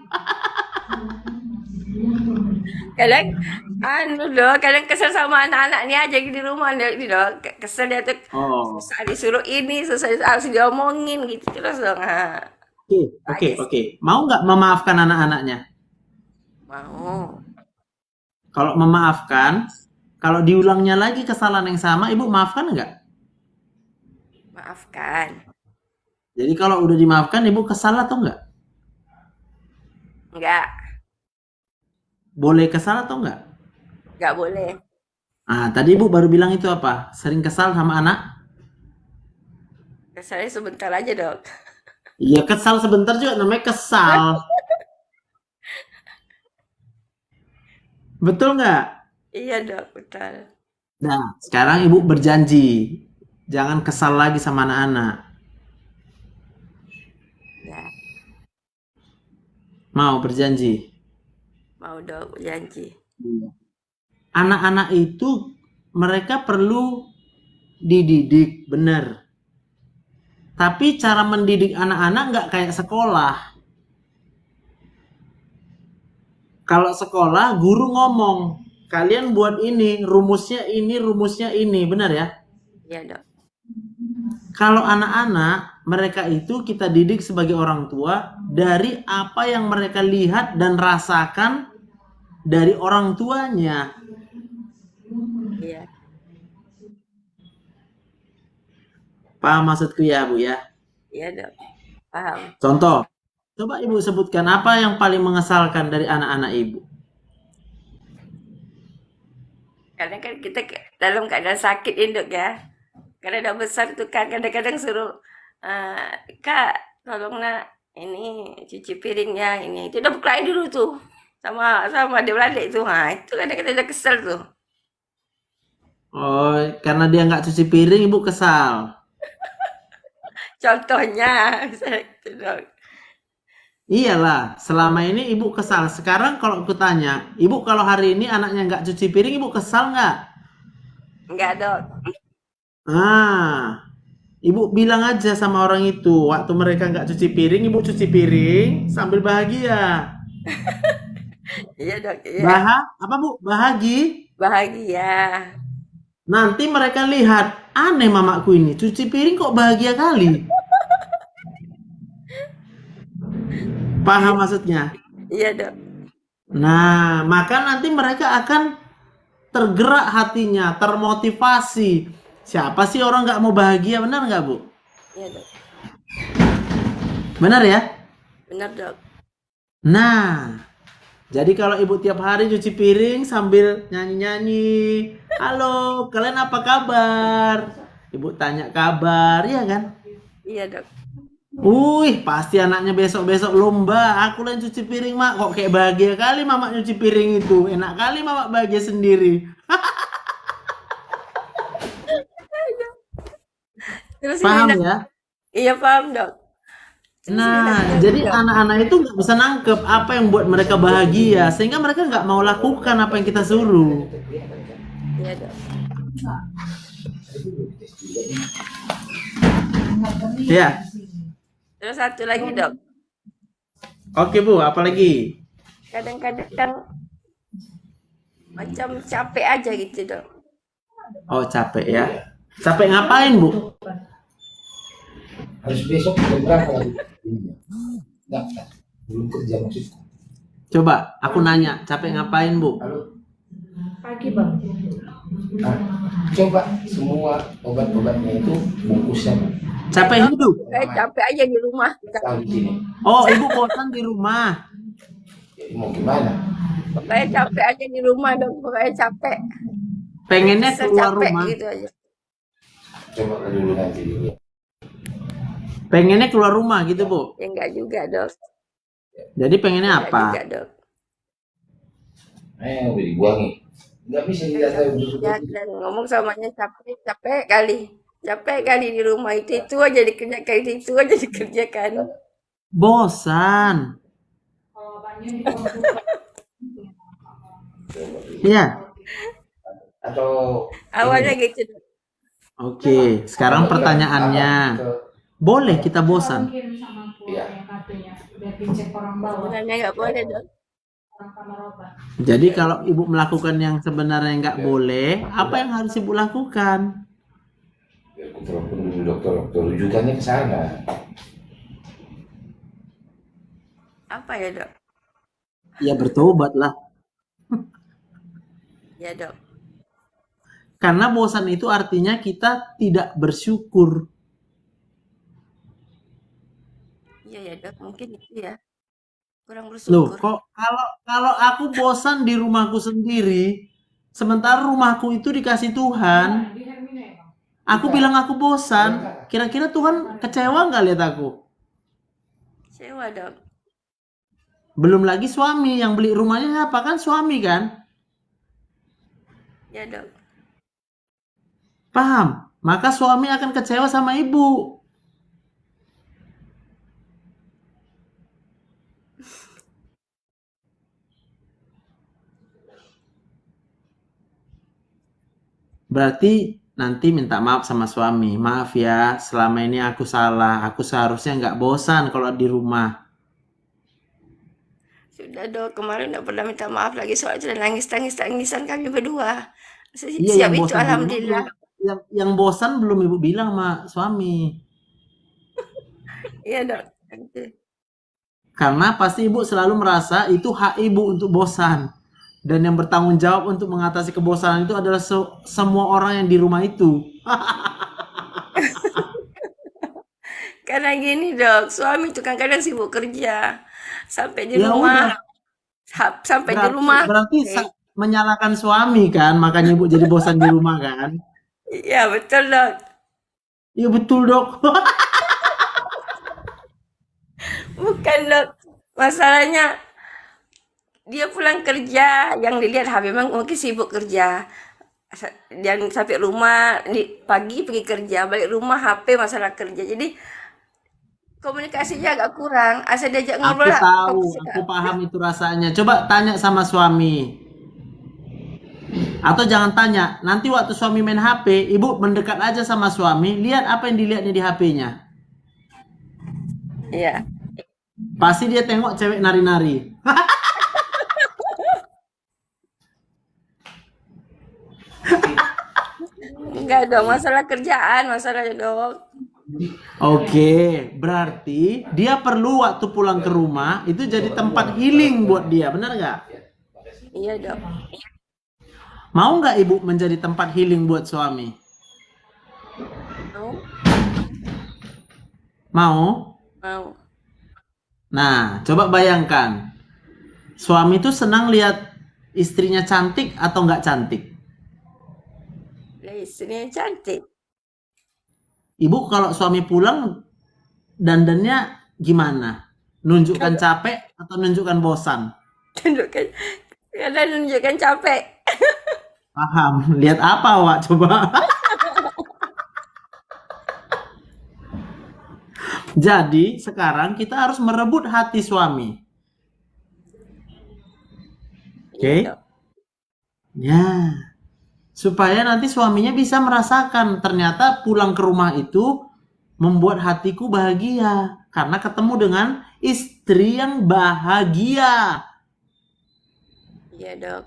kadang kesel sama anak-anak ini aja di rumah nih, Dok. Kesel dia tuh Oh. susah disuruh ini, susah harus diomongin gitu terus, Dong. Oke. Mau nggak memaafkan anak-anaknya? Mau. Kalau memaafkan, kalau diulangnya lagi kesalahan yang sama, ibu maafkan nggak? Maafkan. Jadi kalau udah dimaafkan, ibu kesal atau enggak? Enggak, Boleh kesal atau enggak? enggak boleh. Tadi ibu baru bilang itu apa? Sering kesal sama anak? Kesalnya sebentar aja dok. Iya, kesal sebentar juga namanya kesal. Betul nggak? Iya dok, betul. Nah, sekarang ibu berjanji. Jangan kesal lagi sama anak-anak. Ya, Mau berjanji? mau dok, janji. Anak-anak itu mereka perlu dididik, benar. Tapi cara mendidik anak-anak nggak kayak sekolah. Kalau sekolah, guru ngomong, kalian buat ini, rumusnya ini, benar ya? Iya dok. Kalau anak-anak, mereka itu kita didik sebagai orang tua dari apa yang mereka lihat dan rasakan dari orang tuanya. Iya. Paham maksudku ya, Bu ya? Iya dok. Paham. Contoh, coba Ibu sebutkan apa yang paling mengesalkan dari anak-anak Ibu. Karena kan kita dalam keadaan sakit induk ya. Karena udah besar tuh kan kadang-kadang suruh Kak tolong nak ini cuci piringnya ini itu udah buka dulu tuh sama adik-beradik itu. Itu kadang-kadang udah kesel tuh. Oh, karena dia nggak cuci piring, Ibu kesal. Contohnya gitu dok. Iyalah, selama ini Ibu kesal. Sekarang kalau aku tanya, Ibu kalau hari ini anaknya nggak cuci piring, Ibu kesal nggak? Enggak dok. Ibu bilang aja sama orang itu, waktu mereka nggak cuci piring, Ibu cuci piring sambil bahagia. Iya dok. Iya. Apa Bu? Bahagia. Nanti mereka lihat, aneh mamaku ini, cuci piring kok bahagia kali. Paham maksudnya? Iya dok. Nah, maka nanti mereka akan tergerak hatinya, termotivasi. Siapa sih orang nggak mau bahagia, benar nggak Bu? Iya dok. Benar ya? Benar dok. Nah, jadi kalau Ibu tiap hari cuci piring sambil nyanyi-nyanyi, halo, kalian apa kabar? Ibu tanya kabar, ya kan? Iya dok. Wih, pasti anaknya besok-besok lomba. Aku yang cuci piring, Mak. Kok kayak bahagia kali Mama cuci piring itu. Enak kali Mama bahagia sendiri. Terus Paham ini, ya? iya paham dok. Nah, jadi anak-anak itu nggak bisa nangkep apa yang buat mereka bahagia, sehingga mereka nggak mau lakukan apa yang kita suruh. Iya dok. Ya, Terus satu lagi dok. oke Bu, apa lagi? Kadang-kadang macam capek aja gitu dok. Oh, capek ya. Capek ngapain Bu? Harus besok jam berapa lagi? Enggak, belum kerja maksudku. Coba, aku nanya, capek ngapain Bu? Halo. Pagi bang. Coba semua obat-obatnya itu bungkusnya Capek hidup. Capek aja di rumah. tahu di sini. Oh, Ibu bosan di rumah. Jadi mau gimana? Pokoknya capek aja di rumah dok. Pokoknya capek. Pengennya Bisa keluar capek rumah. gitu aja. Coba dulu nanti dulu. Pengennya keluar rumah gitu Bu. Ya enggak juga dok. Jadi pengennya Enggak apa? juga dok. Udah dibuangin. Enggak bisa dilihat saya busuk. Ya, dan ngomong samanya capek kali. Capek kali di rumah itu aja dikerjakan, itu aja dikerjakan. Bosan. Kalau banyak di komputer. Iya. Atau Awalnya gitu dok. Oke, sekarang pertanyaannya. Boleh kita bosan? Kirim sama aku Iya. yang kartunya. Biar dicek orang bawah. Sebenarnya nggak boleh dok. Orang kamar obat. Jadi kalau Ibu melakukan yang sebenarnya nggak boleh, apa yang harus Ibu lakukan? aku telepon dulu dokter rujukannya ke sana. Apa ya dok? Ya bertobat lah. Ya dok. Karena bosan itu artinya kita tidak bersyukur. Iya ya dok, mungkin itu ya. Kurang Loh, bersyukur. kok kalau aku bosan di rumahku sendiri, sementara rumahku itu dikasih Tuhan, aku bilang aku bosan. Kira-kira Tuhan kecewa nggak lihat aku? Sewa dok. Belum lagi suami yang beli rumahnya siapa kan suami kan? Ya dok. Paham? Maka suami akan kecewa sama ibu. Berarti nanti minta maaf sama suami. Maaf ya, selama ini aku salah. Aku seharusnya nggak bosan kalau di rumah. Sudah dok, kemarin udah pernah minta maaf lagi soalnya nangis-tangisan kami berdua. Iya, Siap yang itu bosan di rumah alhamdulillah. yang bosan belum ibu bilang sama suami. Iya dok. Karena pasti ibu selalu merasa itu hak ibu untuk bosan. Dan yang bertanggung jawab untuk mengatasi kebosanan itu adalah semua orang yang di rumah itu. Karena gini dok, suami itu kan kadang sibuk kerja. Sampai di Ya rumah, udah, sampai di rumah. berarti menyalahkan suami kan, makanya ibu jadi bosan di rumah kan? Iya betul dok. Iya betul dok. Bukan dok. Masalahnya dia pulang kerja, yang dilihat HP memang mungkin sibuk kerja. Dan sampai rumah pagi pergi kerja, balik rumah HP masalah kerja. Jadi komunikasinya agak kurang. Asal diajak Aku ngobrol, tahu, fokus aku paham itu rasanya. Coba tanya sama suami. Atau jangan tanya, nanti waktu suami main HP, ibu mendekat aja sama suami, lihat apa yang dilihatnya di HP-nya. Iya. Pasti dia tengok cewek nari-nari. Enggak dong, masalah kerjaan, masalahnya dok. Oke, berarti dia perlu waktu pulang ke rumah itu jadi tempat healing buat dia, benar nggak? Iya dok. Mau nggak ibu menjadi tempat healing buat suami? Mau? Mau? Mau. Nah, coba bayangkan. Suami itu senang lihat istrinya cantik atau nggak cantik? Lah istrinya cantik. Ibu kalau suami pulang dandannya gimana? Nunjukkan capek atau nunjukkan bosan? Tunjukkan, kadang nunjukkan capek. Paham. Lihat apa, Wak? Coba. Jadi, sekarang kita harus merebut hati suami. Oke? Iya, dok. Ya. Supaya nanti suaminya bisa merasakan ternyata pulang ke rumah itu membuat hatiku bahagia. Karena ketemu dengan istri yang bahagia. Iya dok.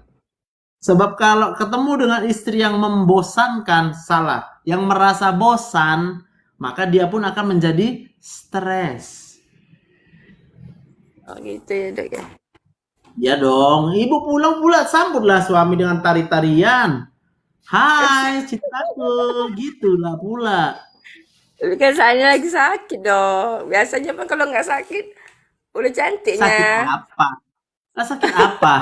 Sebab kalau ketemu dengan istri yang membosankan, salah. Yang merasa bosan, maka dia pun akan menjadi stres. Oh gitu ya dok ya. Ya dong, ibu pulang pula sambutlah suami dengan tari-tarian. Hai cintaku, gitulah pula. Tapi kan saya lagi sakit dok. Biasanya kan kalau nggak sakit, udah Sakit cantiknya. apa? Lah sakit apa?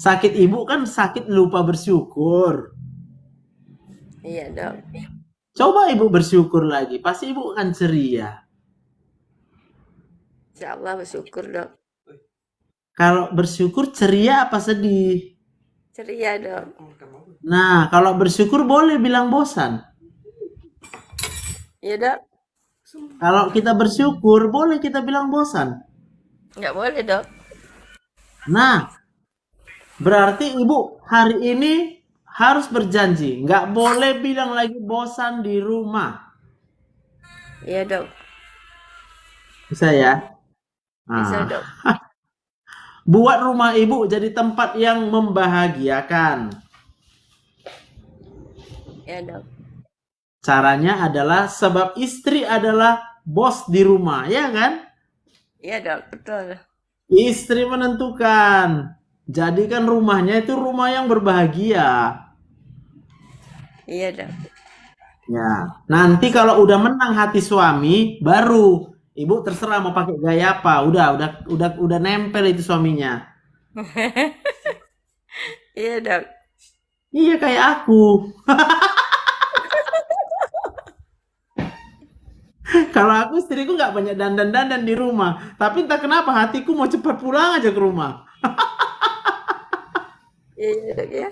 Sakit ibu kan sakit lupa bersyukur. Iya dok. Coba ibu bersyukur lagi, pasti ibu akan ceria. Insya Allah bersyukur dok. Kalau bersyukur ceria apa sedih? Ceria dok. Nah, kalau bersyukur boleh bilang bosan. Iya dok. Kalau kita bersyukur boleh kita bilang bosan. Nggak boleh dok. Nah, berarti ibu hari ini harus berjanji, nggak boleh bilang lagi bosan di rumah. Iya dok. Bisa ya? Bisa Nah, dok. buat rumah ibu jadi tempat yang membahagiakan. Iya dok. Caranya adalah sebab istri adalah bos di rumah, ya kan? Iya dok. Betul. Istri menentukan. Jadikan rumahnya itu rumah yang berbahagia. Iya dok. Ya, nanti kalau udah menang hati suami, baru ibu terserah mau pakai gaya apa. Udah nempel itu suaminya. Iya dok. Iya kayak aku. Kalau aku istriku nggak banyak dandan-dandan di rumah, tapi entah kenapa hatiku mau cepat pulang aja ke rumah. Iya dok ya.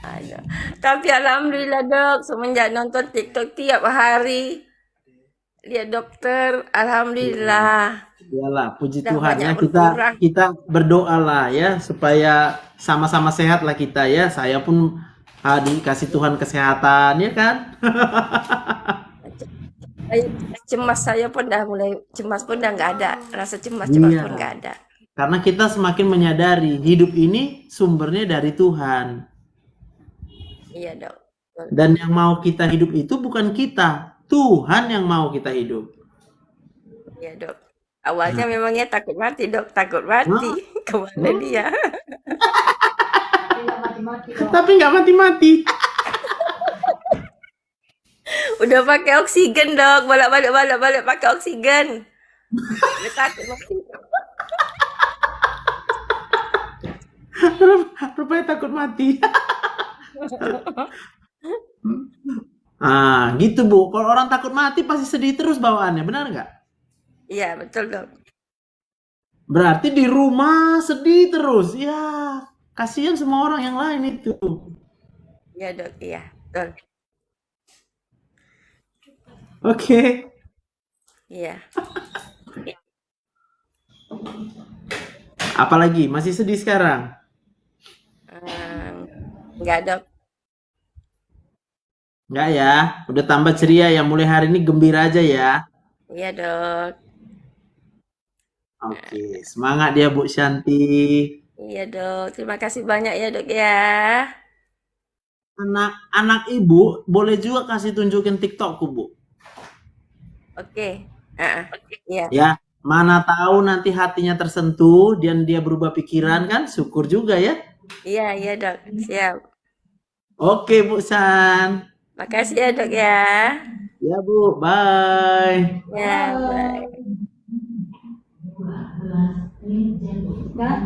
Aduh. Tapi alhamdulillah dok, semenjak nonton TikTok tiap hari lihat dokter, alhamdulillah. Iyalah, puji Udah Tuhan banyak ya berkurang. kita berdoa lah ya supaya sama-sama sehat lah kita ya. Saya pun dikasih Tuhan kesehatan ya kan. Cemas saya pun dah mulai cemas pun dah nggak ada, rasa cemas-cemas Iya. pun nggak ada. Karena kita semakin menyadari hidup ini sumbernya dari Tuhan. Iya dok. Dan yang mau kita hidup itu bukan kita, Tuhan yang mau kita hidup. Iya dok. Awalnya memangnya takut mati dok, takut mati. Kemana dia? Tidak mati-mati dok. Tapi nggak mati-mati. Udah pakai oksigen dok, balik pakai oksigen. Udah takut mati. Rupanya takut mati. Gitu Bu. Kalau orang takut mati pasti sedih terus bawaannya, benar nggak? Iya betul dok. Berarti di rumah sedih terus. Ya, kasihan semua orang yang lain itu. Iya dok, iya betul. Oke. Iya. Apalagi masih sedih sekarang? Enggak dok. Nggak ya? Udah tambah ceria ya. Mulai hari ini gembira aja ya. Iya dok. Oke, semangat dia Bu Shanti. Iya dok. Terima kasih banyak ya dok ya. Anak ibu boleh juga kasih tunjukin TikTokku Bu. Oke. Iya. Ya, mana tahu nanti hatinya tersentuh dan dia berubah pikiran kan? Syukur juga ya. Iya dok. Siap. Oke Bu San. Makasih ya dok ya. Ya Bu, bye. Ya. Bye.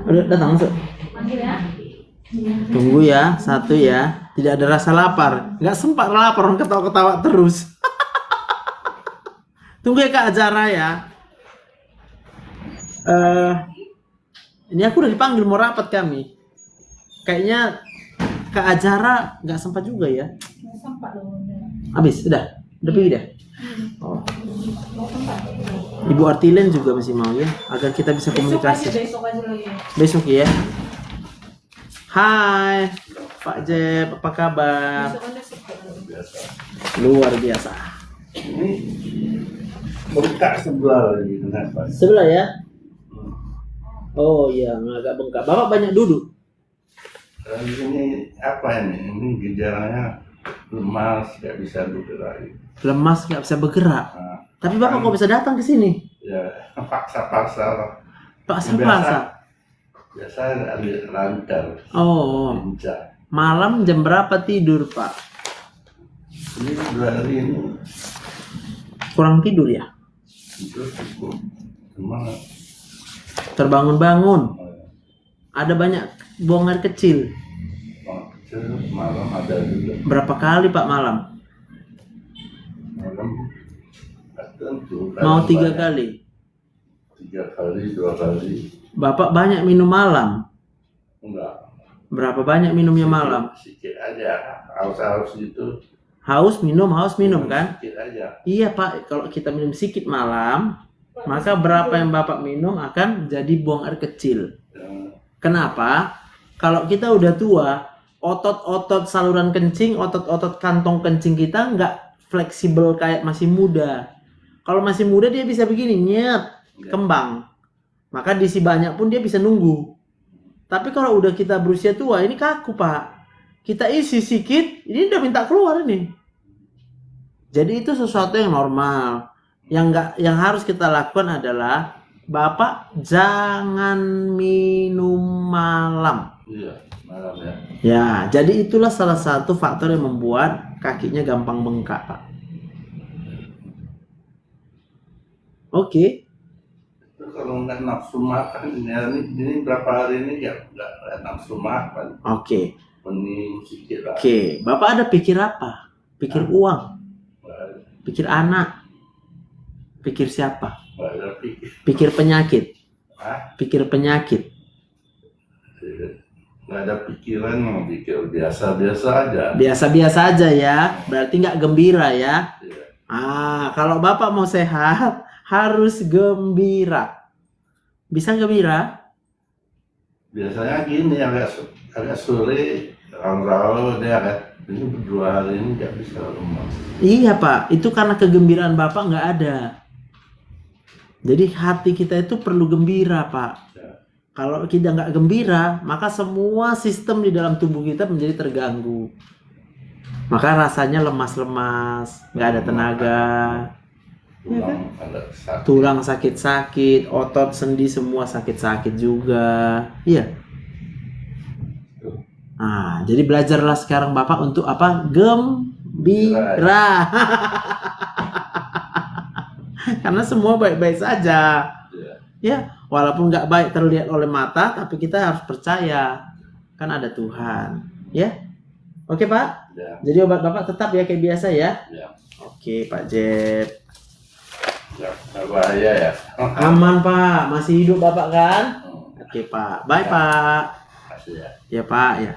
Udah datang masuk. Tunggu ya, satu ya. Tidak ada rasa lapar. Nggak sempat lapar, orang ketawa-ketawa terus. Tunggu ya Kak Azara ya. Ini aku udah dipanggil mau rapat kami. Kayaknya Kak Azara nggak sempat juga ya. Habis, udah pergi dah. Oh. Ibu Artilen juga masih mau ya, agar kita bisa komunikasi. Besok aja lagi. Besok ya. Hai, Pak Jeb, apa kabar? Luar biasa. Ini bengkak sebelah lagi, kenapa? Sebelah ya? Oh iya, agak bengkak. Bapak banyak duduk. Ini apa ini? Ini gejalanya lemas, nggak bisa bergerak. Lemas, nggak bisa bergerak. Nah, Tapi Bapak kok bisa datang ke sini? ya paksa-paksa. Paksa-paksa. Biasa ada lancar. Oh, Lincah. malam jam berapa tidur Pak? Ini 2 hari ini Kurang tidur ya? itu cukup. Cuma Terbangun-bangun. Ada banyak buang air kecil. orang kecil malam ada juga. Berapa kali Pak malam? Malam nggak tentu. Mau 3 Banyak. kali. 3 kali, 2 kali. Bapak banyak minum malam. Enggak. Berapa banyak minumnya malam? Sedikit aja. Haus-haus itu. Haus minum kan? Sedikit aja. Iya Pak, kalau kita minum sedikit malam, maka berapa yang Bapak minum akan jadi buang air kecil. Kenapa? Kalau kita udah tua, otot-otot saluran kencing, otot-otot kantong kencing kita nggak fleksibel kayak masih muda. Kalau masih muda dia bisa begini, nyet, kembang. Maka diisi banyak pun dia bisa nunggu. Tapi kalau udah kita berusia tua, ini kaku Pak. Kita isi sedikit, ini udah minta keluar ini. Jadi itu sesuatu yang normal. Yang harus kita lakukan adalah Bapak jangan minum malam. Iya, malam ya. Ya, jadi itulah salah satu faktor yang membuat kakinya gampang bengkak, Pak. Oke. Itu kalau nggak nafsu makan, ini berapa hari ini nggak nafsu makan. Oke. Mending sikit lah. Oke. Bapak ada pikir apa? Pikir uang? Pikir anak? Pikir siapa? Nggak ada pikir. Pikir penyakit? Hah? Pikir penyakit? Nggak ada pikiran, pikir biasa-biasa aja. Biasa-biasa aja ya. Berarti nggak gembira ya? Iya. Kalau Bapak mau sehat, harus gembira. Bisa gembira? Biasanya gini, agak sore, raw-raw dia kan. Ini berdua hari ini nggak bisa lemas. Iya Pak, itu karena kegembiraan Bapak nggak ada. Jadi hati kita itu perlu gembira Pak. Ya. Kalau kita nggak gembira, maka semua sistem di dalam tubuh kita menjadi terganggu. Maka rasanya lemas-lemas, nggak ada tenaga. Tulang ada sakit. Tulang sakit-sakit, otot sendi semua sakit-sakit juga. Iya. Nah, jadi belajarlah sekarang Bapak untuk apa? Gembira. Karena semua baik-baik saja. Ya, walaupun nggak baik terlihat oleh mata, tapi kita harus percaya. Kan ada Tuhan. Ya. Oke Pak? Ya. Jadi obat Bapak tetap ya kayak biasa ya? Ya. Oke Pak Jeb. Nggak bahaya ya. Aman Pak, masih hidup Bapak kan? Oke Pak, bye Pak. Kasih ya. Ya Pak, ya.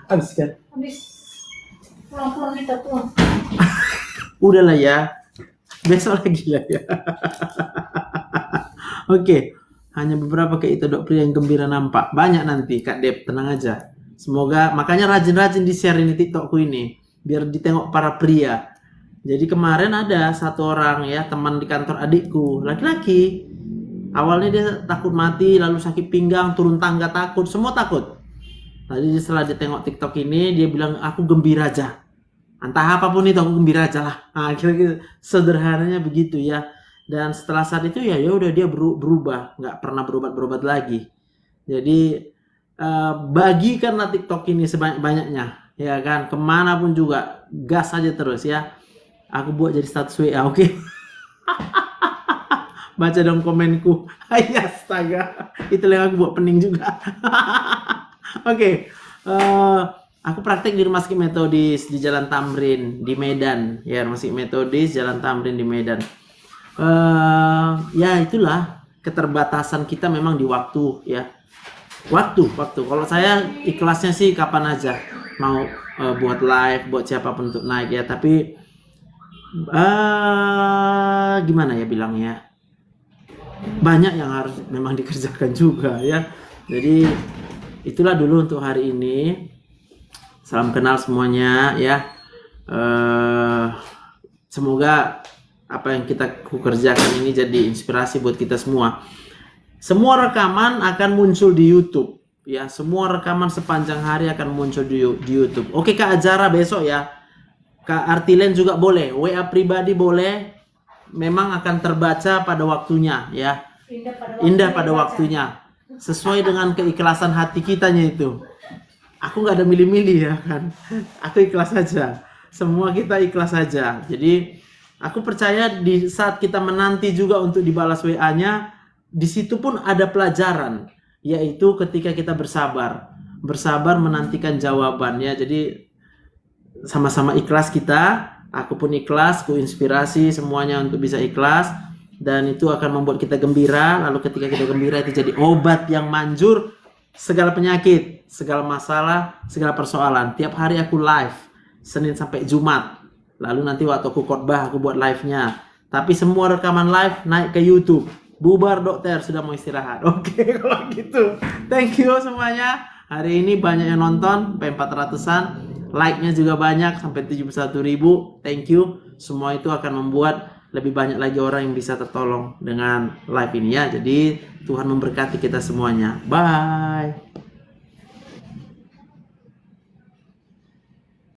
Habis kan? Habis pulang-pulang kita pulang. Udahlah ya. Besok lagi lah ya. Oke, hanya beberapa kayak itu dok pria yang gembira nampak. Banyak nanti Kak Dep, tenang aja. Semoga, makanya rajin-rajin di-share ini TikTokku ini. Biar ditengok para pria. Jadi kemarin ada satu orang ya, teman di kantor adikku, laki-laki. Awalnya dia takut mati, lalu sakit pinggang, turun tangga takut, semua takut. Tadi setelah dia tengok TikTok ini, dia bilang, aku gembira aja. Entah apapun itu, aku gembira aja lah. Nah, kira-kira sederhananya begitu ya. Dan setelah saat itu ya udah dia berubah, nggak pernah berobat lagi. Jadi bagikanlah TikTok ini sebanyak-banyaknya, ya kan? Kemanapun juga, gas aja terus ya. Aku buat jadi status WA, oke? Baca dong komenku. Ya astaga, itu yang aku buat pening juga. Oke, aku praktek di Rumah Sakit Metodis di Jalan Tamrin di Medan. Ya, Rumah Sakit Metodis Jalan Tamrin di Medan. Ya itulah keterbatasan kita memang di waktu ya. Waktu. Kalau saya ikhlasnya sih kapan aja mau buat live, buat siapapun untuk naik ya. Tapi gimana ya bilangnya? Banyak yang harus memang dikerjakan juga ya. Jadi itulah dulu untuk hari ini. Salam kenal semuanya ya. Semoga apa yang kita kerjakan ini jadi inspirasi buat kita semua. Semua rekaman akan muncul di YouTube ya. Semua rekaman sepanjang hari akan muncul di YouTube. Oke Kak Ajara besok ya. Kak Artilen juga boleh. WA pribadi boleh. Memang akan terbaca pada waktunya ya. Indah pada waktunya. Sesuai dengan keikhlasan hati kitanya itu. Aku nggak ada milih-milih ya kan. Aku ikhlas saja. Semua kita ikhlas saja. Jadi aku percaya di saat kita menanti juga untuk dibalas WA-nya, di situ pun ada pelajaran, yaitu ketika kita bersabar menantikan jawabannya. Jadi sama-sama ikhlas kita, aku pun ikhlas, ku inspirasi semuanya untuk bisa ikhlas, dan itu akan membuat kita gembira. Lalu ketika kita gembira itu jadi obat yang manjur segala penyakit, segala masalah, segala persoalan. Tiap hari aku live, Senin sampai Jumat. Lalu nanti waktu aku khotbah aku buat live-nya. Tapi semua rekaman live naik ke YouTube. Bubar dokter, sudah mau istirahat. Oke, kalau gitu. Thank you semuanya. Hari ini banyak yang nonton, sampai 400-an. Like-nya juga banyak, sampai 71.000. Thank you. Semua itu akan membuat lebih banyak lagi orang yang bisa tertolong dengan live ini ya. Jadi Tuhan memberkati kita semuanya. Bye.